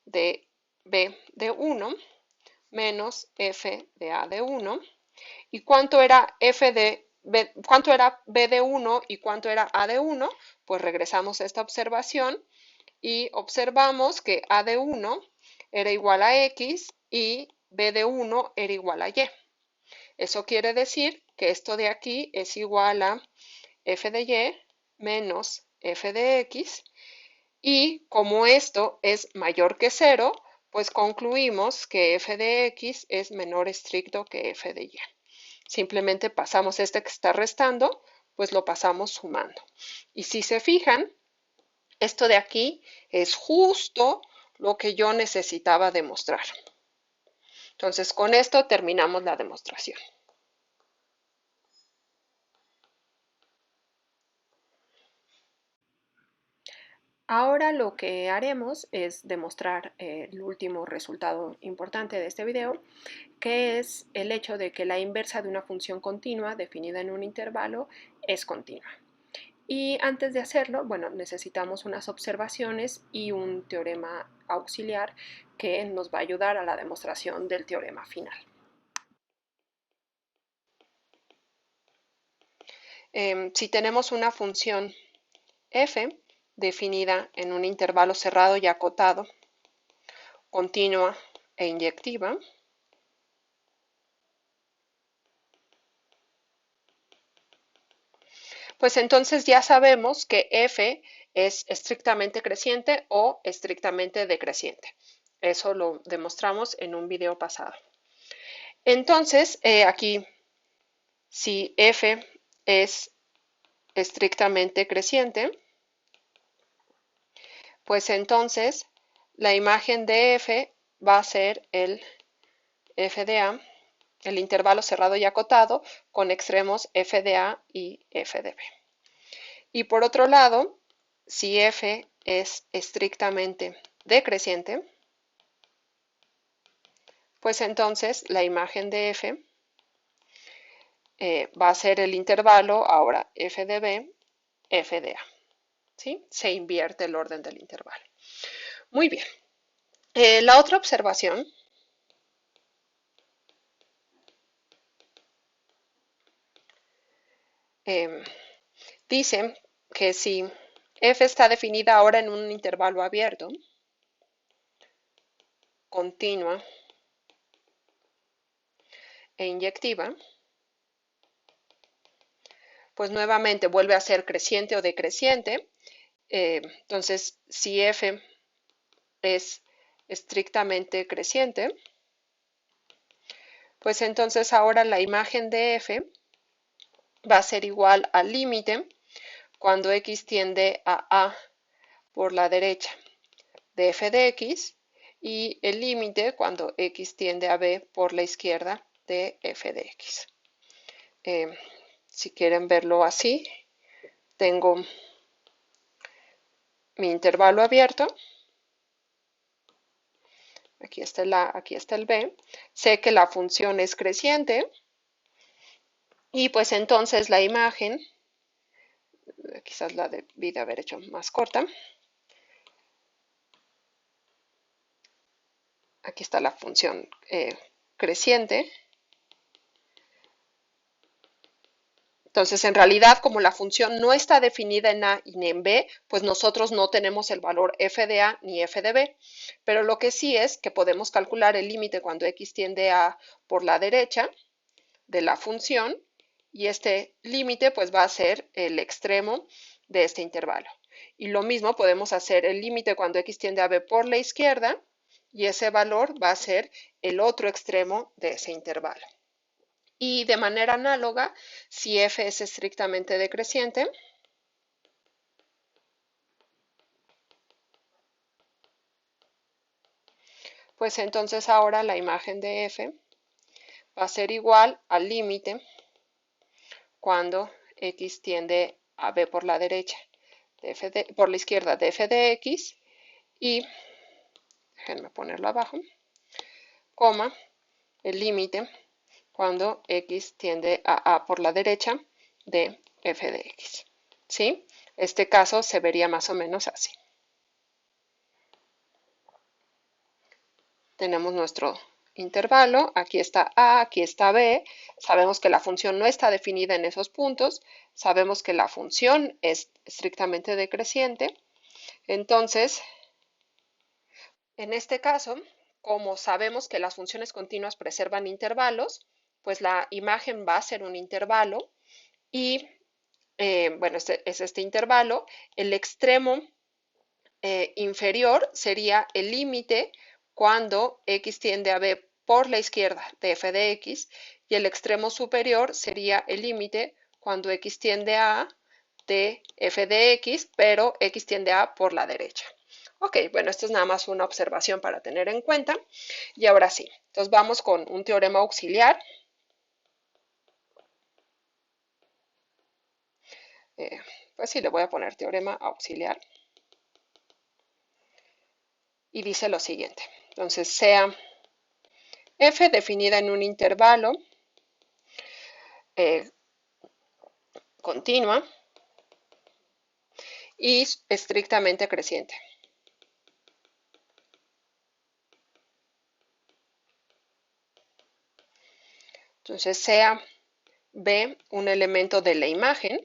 de b de 1 menos f de a de 1. ¿Y cuánto era cuánto era b de 1 y cuánto era a de 1? Pues regresamos a esta observación y observamos que a de 1 era igual a x y b de 1 era igual a y. Eso quiere decir que esto de aquí es igual a f de y menos f de x, y como esto es mayor que 0, pues concluimos que f de x es menor estricto que f de y. Simplemente pasamos este que está restando, pues lo pasamos sumando. Y si se fijan, esto de aquí es justo lo que yo necesitaba demostrar. Entonces, con esto terminamos la demostración. Ahora lo que haremos es demostrar el último resultado importante de este video, que es el hecho de que la inversa de una función continua definida en un intervalo es continua. Y antes de hacerlo, bueno, necesitamos unas observaciones y un teorema auxiliar que nos va a ayudar a la demostración del teorema final. Si tenemos una función f definida en un intervalo cerrado y acotado, continua e inyectiva, pues entonces ya sabemos que f es estrictamente creciente o estrictamente decreciente. Eso lo demostramos en un video pasado. Entonces, aquí, si f es estrictamente creciente, pues entonces la imagen de f va a ser el f de a, el intervalo cerrado y acotado con extremos f de a y f de b. Y por otro lado, si f es estrictamente decreciente, pues entonces la imagen de f va a ser el intervalo ahora f de b, f de a. ¿Sí? Se invierte el orden del intervalo. Muy bien. La otra observación dice que si f está definida ahora en un intervalo abierto, continua e inyectiva, pues nuevamente vuelve a ser creciente o decreciente. Entonces, si f es estrictamente creciente, pues entonces ahora la imagen de f va a ser igual al límite cuando x tiende a por la derecha de f de x y el límite cuando x tiende a b por la izquierda de f de x. Si quieren verlo así, tengo mi intervalo abierto. Aquí está el A, aquí está el B. Sé que la función es creciente y pues entonces la imagen, quizás la debí de haber hecho más corta. Aquí está la función creciente. Entonces, en realidad, como la función no está definida en A ni en B, pues nosotros no tenemos el valor f de A ni f de B. Pero lo que sí es que podemos calcular el límite cuando x tiende a por la derecha de la función y este límite pues va a ser el extremo de este intervalo. Y lo mismo podemos hacer el límite cuando x tiende a b por la izquierda y ese valor va a ser el otro extremo de ese intervalo. Y de manera análoga, si f es estrictamente decreciente, pues entonces ahora la imagen de f va a ser igual al límite cuando x tiende a b por la derecha, por la izquierda de f de x y, déjenme ponerlo abajo, coma, el límite cuando x tiende a por la derecha de f de x. ¿Sí? Este caso se vería más o menos así. Tenemos nuestro intervalo, aquí está A, aquí está B, sabemos que la función no está definida en esos puntos, sabemos que la función es estrictamente decreciente, entonces, en este caso, como sabemos que las funciones continuas preservan intervalos, pues la imagen va a ser un intervalo y, bueno, este es este intervalo, el extremo inferior sería el límite cuando x tiende a b por la izquierda de f de x y el extremo superior sería el límite cuando x tiende a de f de x, pero x tiende a por la derecha. Ok, bueno, esto es nada más una observación para tener en cuenta. Y ahora sí, entonces vamos con un teorema auxiliar. Pues sí, le voy a poner teorema auxiliar. Y dice lo siguiente. Entonces, sea f definida en un intervalo continua y estrictamente creciente. Entonces, sea B un elemento de la imagen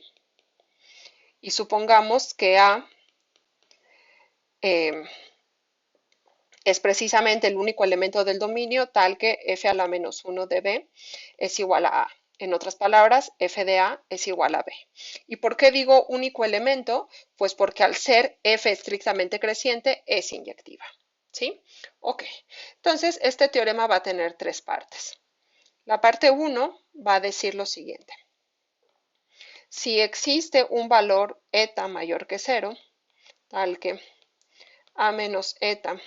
y supongamos que A es precisamente el único elemento del dominio tal que f a la menos 1 de B es igual a A. En otras palabras, f de A es igual a B. ¿Y por qué digo único elemento? Pues porque al ser f estrictamente creciente es inyectiva. ¿Sí? Ok. Entonces, este teorema va a tener tres partes. La parte 1 va a decir lo siguiente. Si existe un valor eta mayor que 0, tal que a menos eta,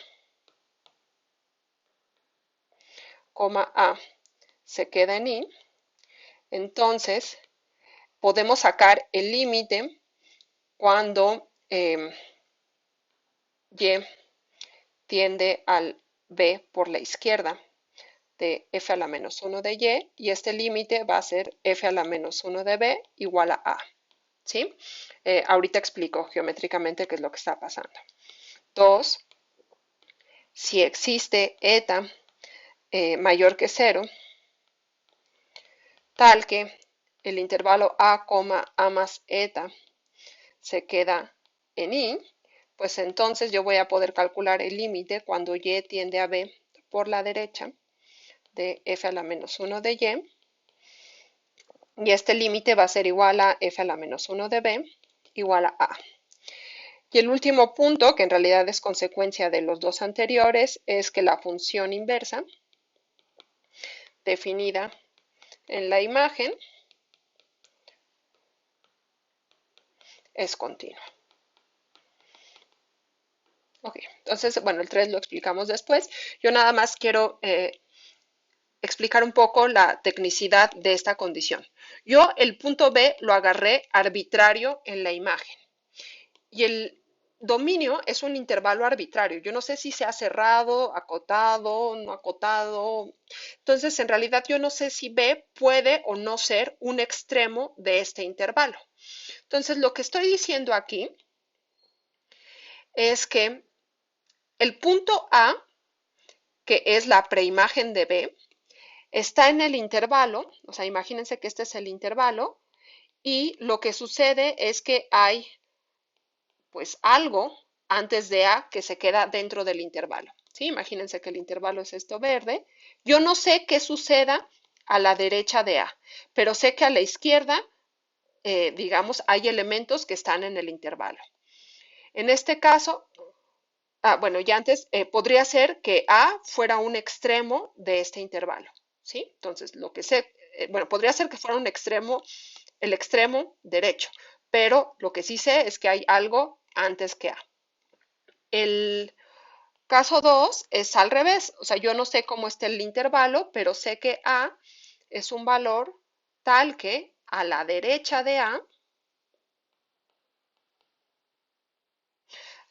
a se queda en i, entonces podemos sacar el límite cuando y tiende al b por la izquierda de f a la menos 1 de y este límite va a ser f a la menos 1 de b igual a. ¿Sí? Ahorita explico geométricamente qué es lo que está pasando. 2. Si existe eta mayor que 0, tal que el intervalo a más eta se queda en i, pues entonces yo voy a poder calcular el límite cuando y tiende a b por la derecha de f a la menos 1 de y este límite va a ser igual a f a la menos 1 de b igual a. Y el último punto, que en realidad es consecuencia de los dos anteriores, es que la función inversa, definida en la imagen, es continua. Ok, entonces, bueno, el 3 lo explicamos después. Yo nada más quiero explicar un poco la tecnicidad de esta condición. Yo el punto B lo agarré arbitrario en la imagen y el dominio es un intervalo arbitrario. Yo no sé si se ha cerrado, acotado, no acotado. Entonces, en realidad yo no sé si B puede o no ser un extremo de este intervalo. Entonces, lo que estoy diciendo aquí es que el punto A, que es la preimagen de B, está en el intervalo, o sea, imagínense que este es el intervalo, y lo que sucede es que hay pues algo antes de A que se queda dentro del intervalo. ¿Sí? Imagínense que el intervalo es esto verde. Yo no sé qué suceda a la derecha de A, pero sé que a la izquierda, digamos, hay elementos que están en el intervalo. En este caso, bueno, ya antes podría ser que A fuera un extremo de este intervalo. ¿Sí? Entonces, lo que sé, bueno, podría ser que fuera un extremo, el extremo derecho, pero lo que sí sé es que hay algo antes que A. El caso 2 es al revés, o sea, yo no sé cómo está el intervalo, pero sé que A es un valor tal que a la derecha de A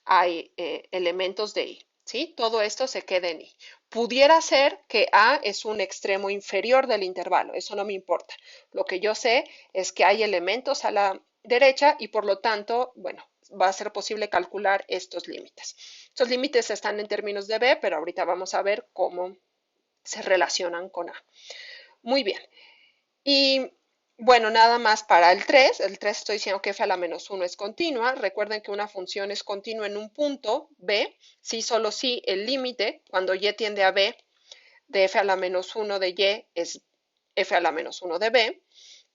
hay elementos de I, ¿sí? Todo esto se queda en I. Pudiera ser que A es un extremo inferior del intervalo, eso no me importa. Lo que yo sé es que hay elementos a la derecha y por lo tanto, bueno, va a ser posible calcular estos límites. Estos límites están en términos de B, pero ahorita vamos a ver cómo se relacionan con A. Muy bien. Y bueno, nada más para el 3. El 3 estoy diciendo que f a la menos 1 es continua. Recuerden que una función es continua en un punto B, si solo si el límite, cuando y tiende a B, de f a la menos 1 de y es f a la menos 1 de b.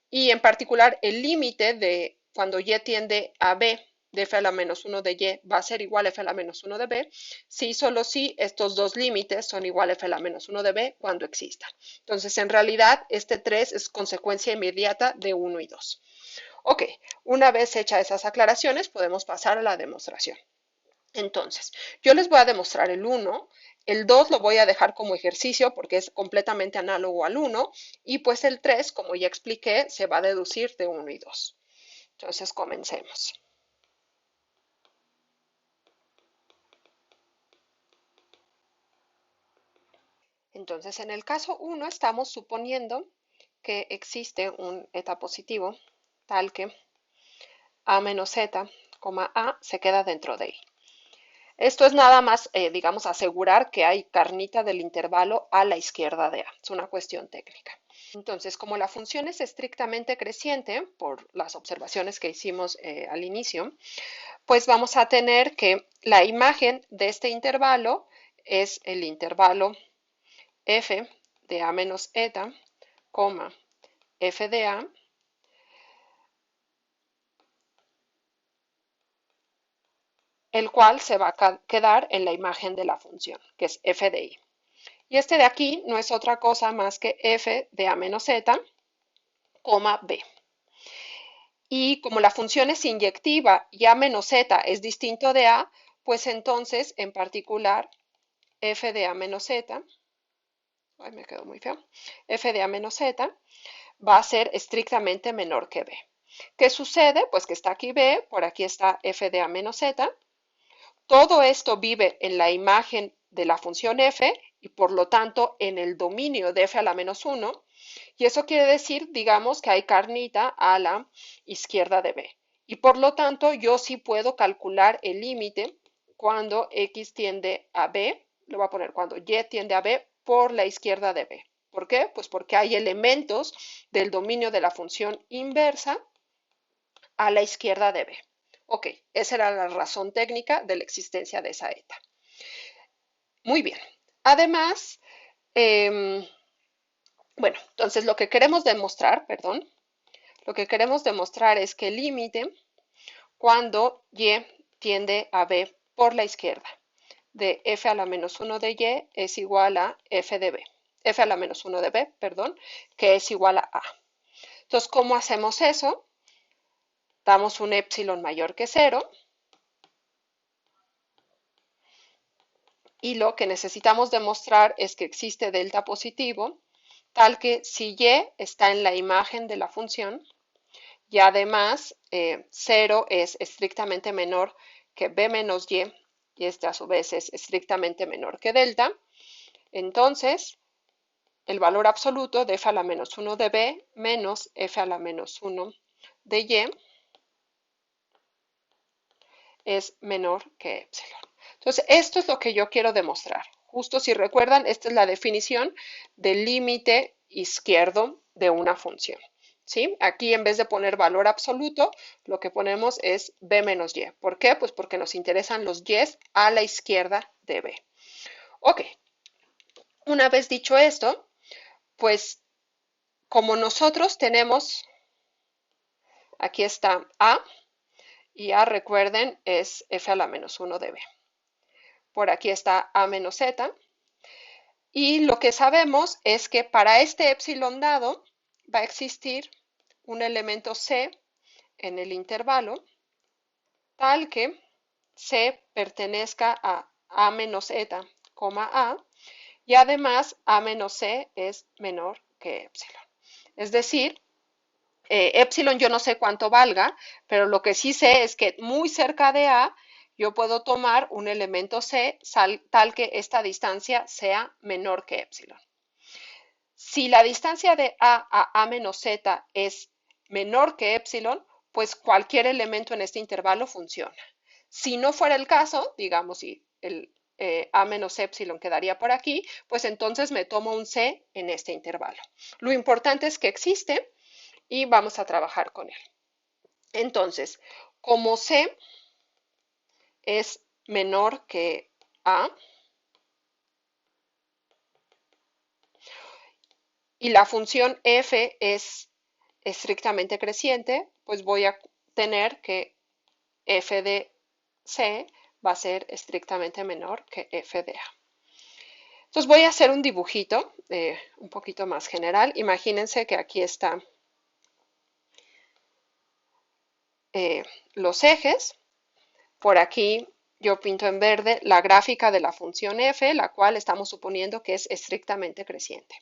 Y en particular, el límite de cuando y tiende a b de f a la menos 1 de y va a ser igual a f a la menos 1 de b, si solo si estos dos límites son igual a f a la menos 1 de b cuando existan. Entonces, en realidad, este 3 es consecuencia inmediata de 1 y 2. Ok, una vez hechas esas aclaraciones, podemos pasar a la demostración. Entonces, yo les voy a demostrar el 1, el 2 lo voy a dejar como ejercicio porque es completamente análogo al 1 y pues el 3, como ya expliqué, se va a deducir de 1 y 2. Entonces, comencemos. Entonces, en el caso 1 estamos suponiendo que existe un eta positivo tal que a menos z, a se queda dentro de i. Esto es nada más, digamos, asegurar que hay carnita del intervalo a la izquierda de a. Es una cuestión técnica. Entonces, como la función es estrictamente creciente, por las observaciones que hicimos al inicio, pues vamos a tener que la imagen de este intervalo es el intervalo f de a menos eta, f de a, el cual se va a quedar en la imagen de la función, que es f de i. Y este de aquí no es otra cosa más que f de a menos z, coma b. Y como la función es inyectiva y a menos z es distinto de a, pues entonces, en particular, f de a menos z, ay, me quedó muy feo, f de a menos z va a ser estrictamente menor que b. ¿Qué sucede? Pues que está aquí b, por aquí está f de a menos z. Todo esto vive en la imagen de la función f y por lo tanto en el dominio de f a la menos 1. Y eso quiere decir, digamos, que hay carnita a la izquierda de b. Y por lo tanto yo sí puedo calcular el límite cuando x tiende a b, lo voy a poner cuando y tiende a b por la izquierda de b. ¿Por qué? Pues porque hay elementos del dominio de la función inversa a la izquierda de b. Ok, esa era la razón técnica de la existencia de esa eta. Muy bien. Además, bueno, entonces lo que queremos demostrar, perdón, lo que queremos demostrar es que el límite cuando y tiende a b por la izquierda de f a la menos 1 de y es igual a f de b, f a la menos 1 de b, perdón, que es igual a a. Entonces, ¿cómo hacemos eso? Damos un épsilon mayor que 0 y lo que necesitamos demostrar es que existe delta positivo, tal que si y está en la imagen de la función y además 0 es estrictamente menor que b menos y este a su vez es estrictamente menor que delta, entonces el valor absoluto de f a la menos 1 de b menos f a la menos 1 de y es menor que epsilon. Entonces, esto es lo que yo quiero demostrar. Justo si recuerdan, esta es la definición del límite izquierdo de una función. ¿Sí? Aquí en vez de poner valor absoluto, lo que ponemos es b menos y. ¿Por qué? Pues porque nos interesan los y a la izquierda de b. Ok, una vez dicho esto, pues como nosotros tenemos, aquí está a, y a recuerden es f a la menos 1 de b. Por aquí está a menos z, y lo que sabemos es que para este épsilon dado va a existir un elemento c en el intervalo tal que c pertenezca a menos eta, a, y además a menos c es menor que épsilon. Es decir, épsilon yo no sé cuánto valga, pero lo que sí sé es que muy cerca de a yo puedo tomar un elemento c tal que esta distancia sea menor que épsilon. Si la distancia de a menos z es menor que épsilon, pues cualquier elemento en este intervalo funciona. Si no fuera el caso, digamos, si el a menos épsilon quedaría por aquí, pues entonces me tomo un c en este intervalo. Lo importante es que existe y vamos a trabajar con él. Entonces, como c es menor que a, y la función f es estrictamente creciente, pues voy a tener que f de c va a ser estrictamente menor que f de a. Entonces voy a hacer un dibujito un poquito más general. Imagínense que aquí están los ejes. Por aquí yo pinto en verde la gráfica de la función f, la cual estamos suponiendo que es estrictamente creciente.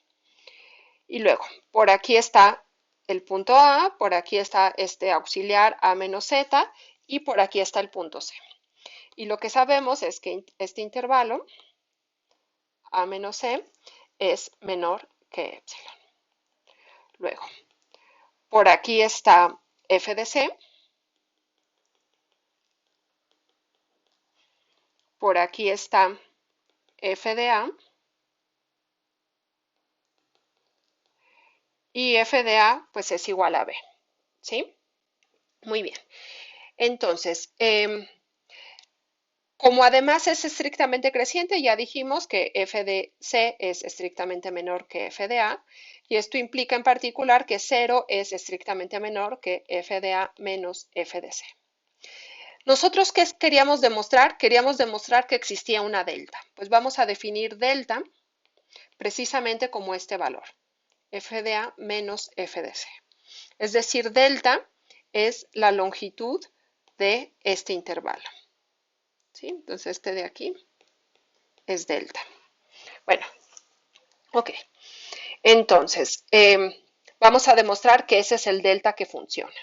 Y luego, por aquí está el punto A, por aquí está este auxiliar A menos Z y por aquí está el punto C. Y lo que sabemos es que este intervalo A menos C es menor que epsilon. Luego, por aquí está F de C, por aquí está F de A y F de A pues es igual a B, ¿sí? Muy bien. Entonces, como además es estrictamente creciente, ya dijimos que f de c es estrictamente menor que f de a, y esto implica en particular que 0 es estrictamente menor que f de a menos f de c. ¿Nosotros qué queríamos demostrar? Queríamos demostrar que existía una delta. Pues vamos a definir delta precisamente como este valor, f de A menos f de C. Es decir, delta es la longitud de este intervalo. ¿Sí? Entonces, este de aquí es delta. Bueno, ok. Entonces, vamos a demostrar que ese es el delta que funciona.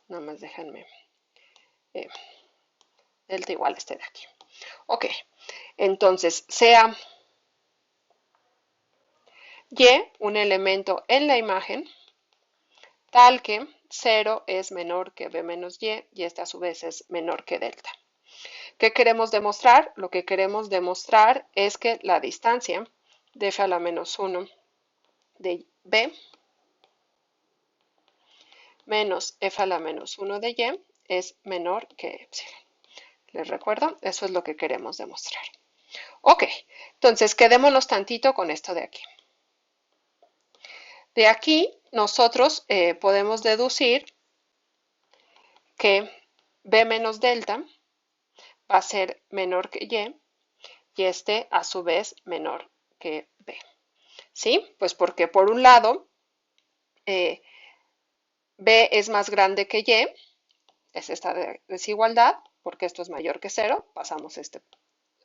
Nada más déjenme. Delta igual a este de aquí. Ok. Entonces, sea y un elemento en la imagen tal que 0 es menor que b menos y este a su vez es menor que delta. ¿Qué queremos demostrar? Lo que queremos demostrar es que la distancia de f a la menos 1 de b menos f a la menos 1 de y es menor que epsilon. ¿Les recuerdo? Eso es lo que queremos demostrar. Ok, entonces quedémonos tantito con esto de aquí. De aquí nosotros podemos deducir que b menos delta va a ser menor que y este a su vez menor que b. ¿Sí? Pues porque por un lado b es más grande que y, es esta desigualdad, porque esto es mayor que 0, pasamos este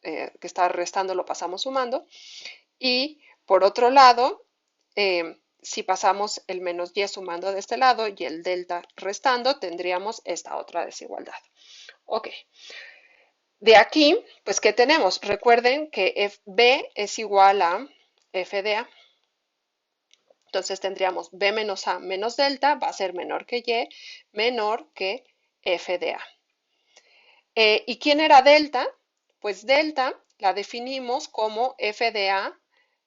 que está restando lo pasamos sumando, y por otro lado, si pasamos el menos y sumando de este lado y el delta restando, tendríamos esta otra desigualdad. Ok. De aquí, pues, ¿qué tenemos? Recuerden que b es igual a f de a. Entonces tendríamos b menos a menos delta, va a ser menor que y, menor que f de a. ¿Y quién era delta? Pues delta la definimos como f de a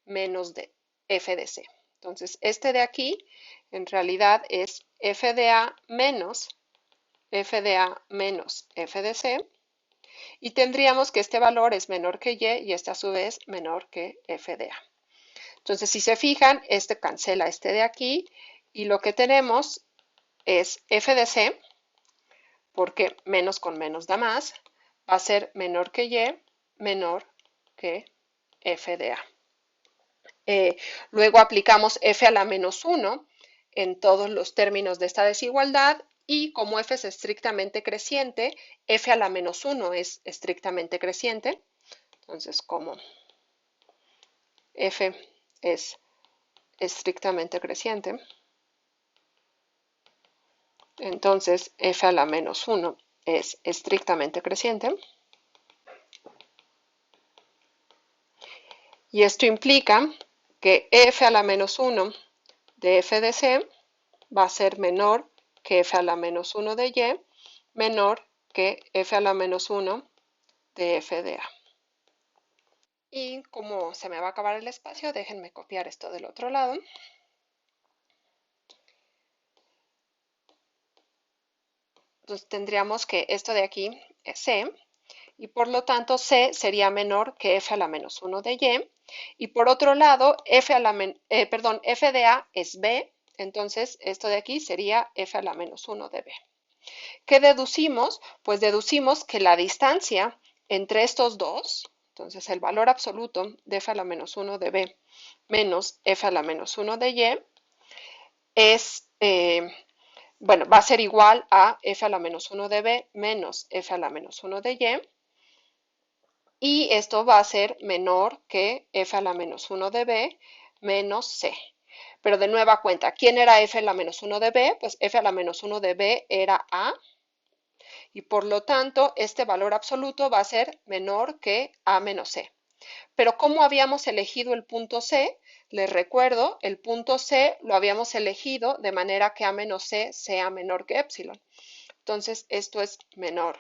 menos de f de c. Entonces, este de aquí en realidad es f de a menos f de a menos f de c. Y tendríamos que este valor es menor que y este a su vez menor que f de a. Entonces, si se fijan, este cancela este de aquí y lo que tenemos es f de c, porque menos con menos da más, va a ser menor que y, menor que f de a. Luego aplicamos f a la menos 1 en todos los términos de esta desigualdad y como f es estrictamente creciente, f a la menos 1 es estrictamente creciente. Entonces, como f es estrictamente creciente, entonces f a la menos 1 es estrictamente creciente. Y esto implica que f a la menos 1 de f de c va a ser menor que f a la menos 1 de y, menor que f a la menos 1 de f de a. Y como se me va a acabar el espacio, déjenme copiar esto del otro lado. Entonces tendríamos que esto de aquí es c, y por lo tanto c sería menor que f a la menos 1 de y por otro lado f de a es b, entonces esto de aquí sería f a la menos 1 de b. ¿Qué deducimos? Pues deducimos que la distancia entre estos dos, entonces el valor absoluto de f a la menos 1 de b menos f a la menos 1 de y es, bueno, va a ser igual a f a la menos 1 de b menos f a la menos 1 de y esto va a ser menor que f a la menos 1 de b menos c. Pero de nueva cuenta, ¿quién era f a la menos 1 de b? Pues f a la menos 1 de b era a, y por lo tanto este valor absoluto va a ser menor que a menos c. Pero ¿cómo habíamos elegido el punto c? Les recuerdo, el punto c lo habíamos elegido de manera que a menos c sea menor que epsilon. Entonces esto es menor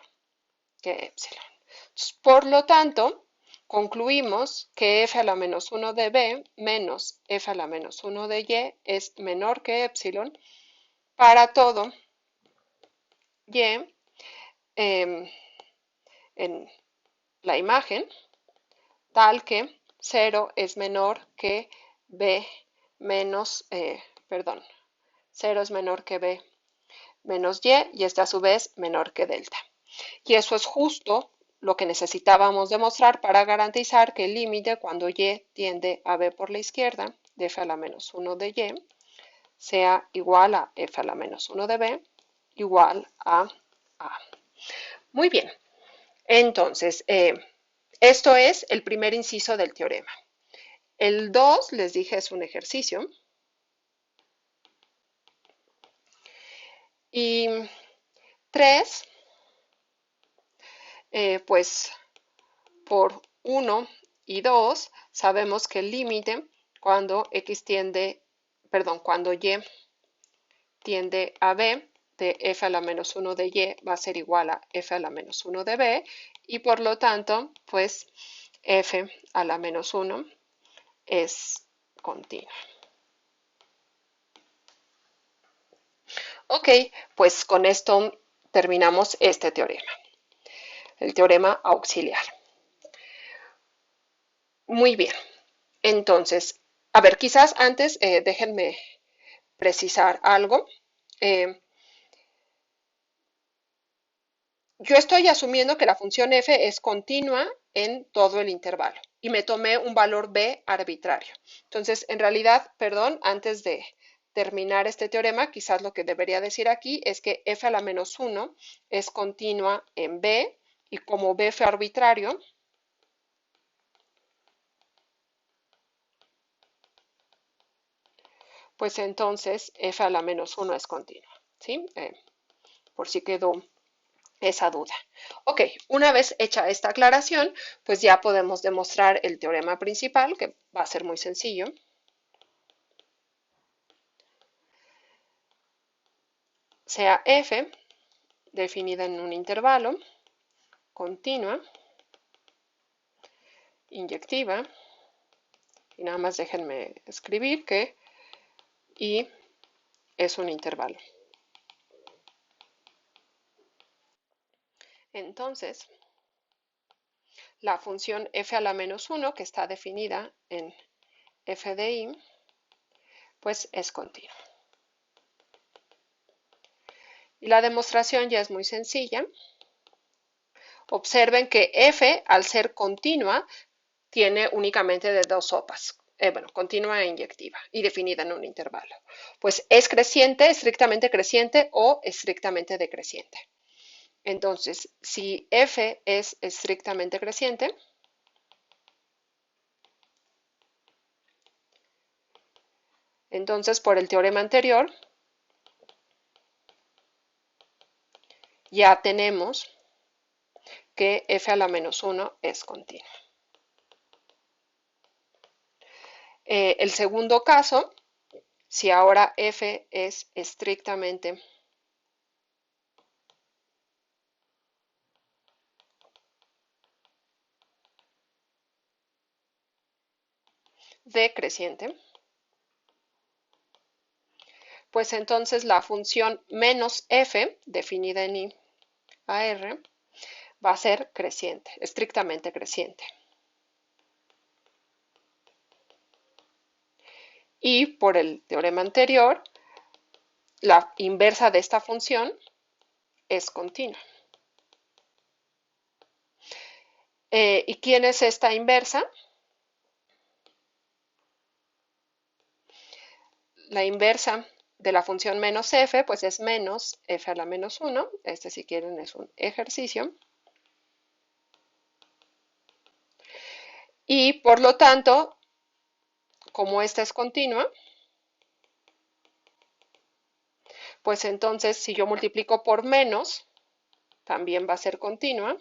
que epsilon. Entonces, por lo tanto, concluimos que f a la menos 1 de b menos f a la menos 1 de y es menor que epsilon para todo y en la imagen, tal que 0 es menor que b menos, 0 es menor que b menos y este a su vez menor que delta. Y eso es justo lo que necesitábamos demostrar para garantizar que el límite cuando y tiende a b por la izquierda de f a la menos 1 de y sea igual a f a la menos 1 de b igual a a. Muy bien, entonces, esto es el primer inciso del teorema. El 2, les dije, es un ejercicio. Y 3, pues por 1 y 2 sabemos que el límite cuando cuando y tiende a b de f a la menos 1 de y va a ser igual a f a la menos 1 de b y por lo tanto, pues f a la menos 1 es continua. Ok, pues con esto terminamos este teorema, el teorema auxiliar. Muy bien, entonces, a ver, quizás antes déjenme precisar algo. Eh, yo estoy asumiendo que la función f es continua en todo el intervalo y me tomé un valor b arbitrario. Entonces, en realidad, perdón, antes de terminar este teorema, quizás lo que debería decir aquí es que f a la menos 1 es continua en b y como b fue arbitrario, pues entonces f a la menos 1 es continua, ¿sí? Por si quedó esa duda. Ok, una vez hecha esta aclaración, pues ya podemos demostrar el teorema principal, que va a ser muy sencillo. Sea f definida en un intervalo, continua, inyectiva, y nada más déjenme escribir que y es un intervalo. Entonces, la función f a la menos 1, que está definida en f de i, pues es continua. Y la demostración ya es muy sencilla. Observen que f, al ser continua, tiene únicamente de dos sopas. Bueno, continua e inyectiva y definida en un intervalo. Pues es creciente, estrictamente creciente o estrictamente decreciente. Entonces, si f es estrictamente creciente, entonces por el teorema anterior ya tenemos que f a la menos 1 es continua. El segundo caso, si ahora f es estrictamente decreciente, pues entonces la función menos f, definida en i a r, va a ser creciente, estrictamente creciente. Y por el teorema anterior, la inversa de esta función es continua. ¿Y quién es esta inversa? La inversa de la función menos f, pues es menos f a la menos 1. Este, si quieren, es un ejercicio. Y por lo tanto, como esta es continua, pues entonces si yo multiplico por menos, también va a ser continua.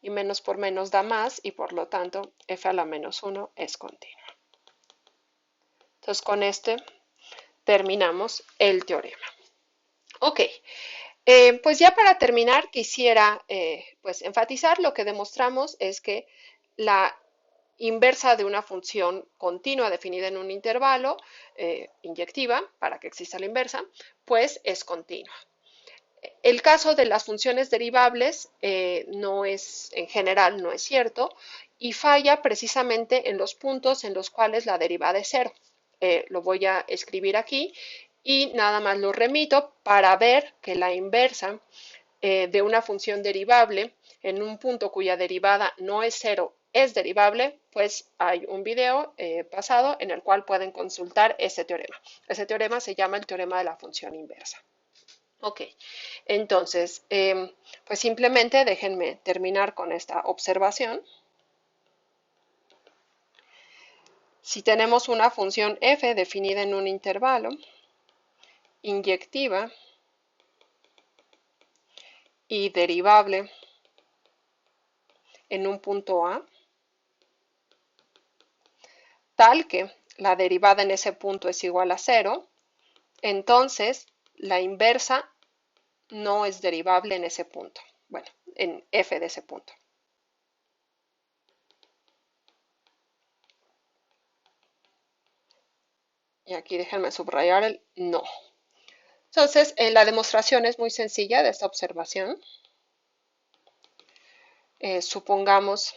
Y menos por menos da más y por lo tanto f a la menos 1 es continua. Entonces con este terminamos el teorema. Ok, pues ya para terminar quisiera pues enfatizar lo que demostramos es que la inversa de una función continua definida en un intervalo inyectiva, para que exista la inversa, pues es continua. El caso de las funciones derivables no es, en general, no es cierto y falla precisamente en los puntos en los cuales la derivada es cero. Lo voy a escribir aquí y nada más lo remito para ver que la inversa de una función derivable en un punto cuya derivada no es cero, es derivable, pues hay un video pasado en el cual pueden consultar ese teorema. Ese teorema se llama el teorema de la función inversa. Ok, entonces, pues simplemente déjenme terminar con esta observación. Si tenemos una función f definida en un intervalo, inyectiva y derivable en un punto A, tal que la derivada en ese punto es igual a 0, entonces la inversa no es derivable en ese punto. Bueno, en f de ese punto. Y aquí déjenme subrayar el no. Entonces, la demostración es muy sencilla de esta observación. Supongamos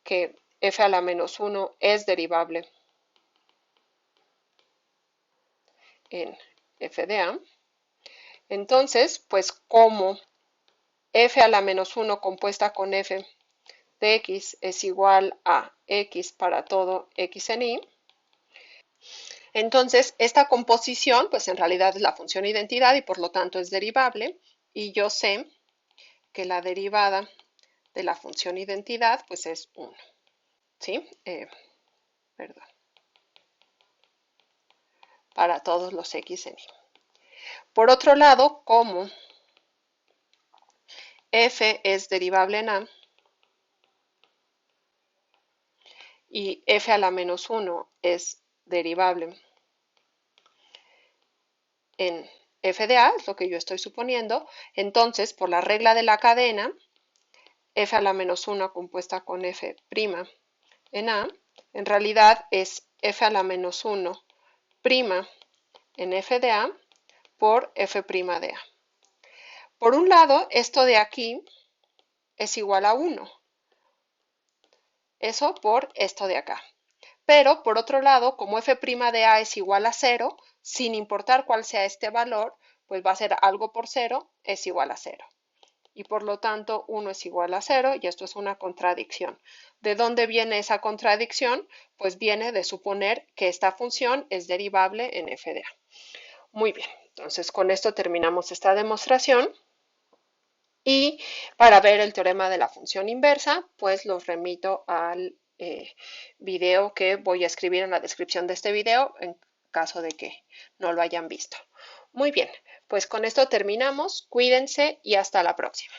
que f a la menos 1 es derivable en f de a. Entonces, pues como f a la menos 1 compuesta con f de x es igual a x para todo x en y, entonces esta composición pues en realidad es la función identidad y por lo tanto es derivable, y yo sé que la derivada de la función identidad pues es 1. ¿Sí? Perdón. Para todos los x en y. Por otro lado, como f es derivable en a y f a la menos 1 es derivable en f de a, es lo que yo estoy suponiendo, entonces por la regla de la cadena, f a la menos 1 compuesta con f' en a, en realidad es f a la menos 1' en f de a por f' de a. Por un lado, esto de aquí es igual a 1. Eso por esto de acá. Pero, por otro lado, como f' de a es igual a 0, sin importar cuál sea este valor, pues va a ser algo por 0, es igual a 0. Y por lo tanto, 1 es igual a 0 y esto es una contradicción. ¿De dónde viene esa contradicción? Pues viene de suponer que esta función es derivable en f de a. Muy bien, entonces con esto terminamos esta demostración. Y para ver el teorema de la función inversa, pues los remito al video que voy a escribir en la descripción de este video en caso de que no lo hayan visto. Muy bien, pues con esto terminamos. Cuídense y hasta la próxima.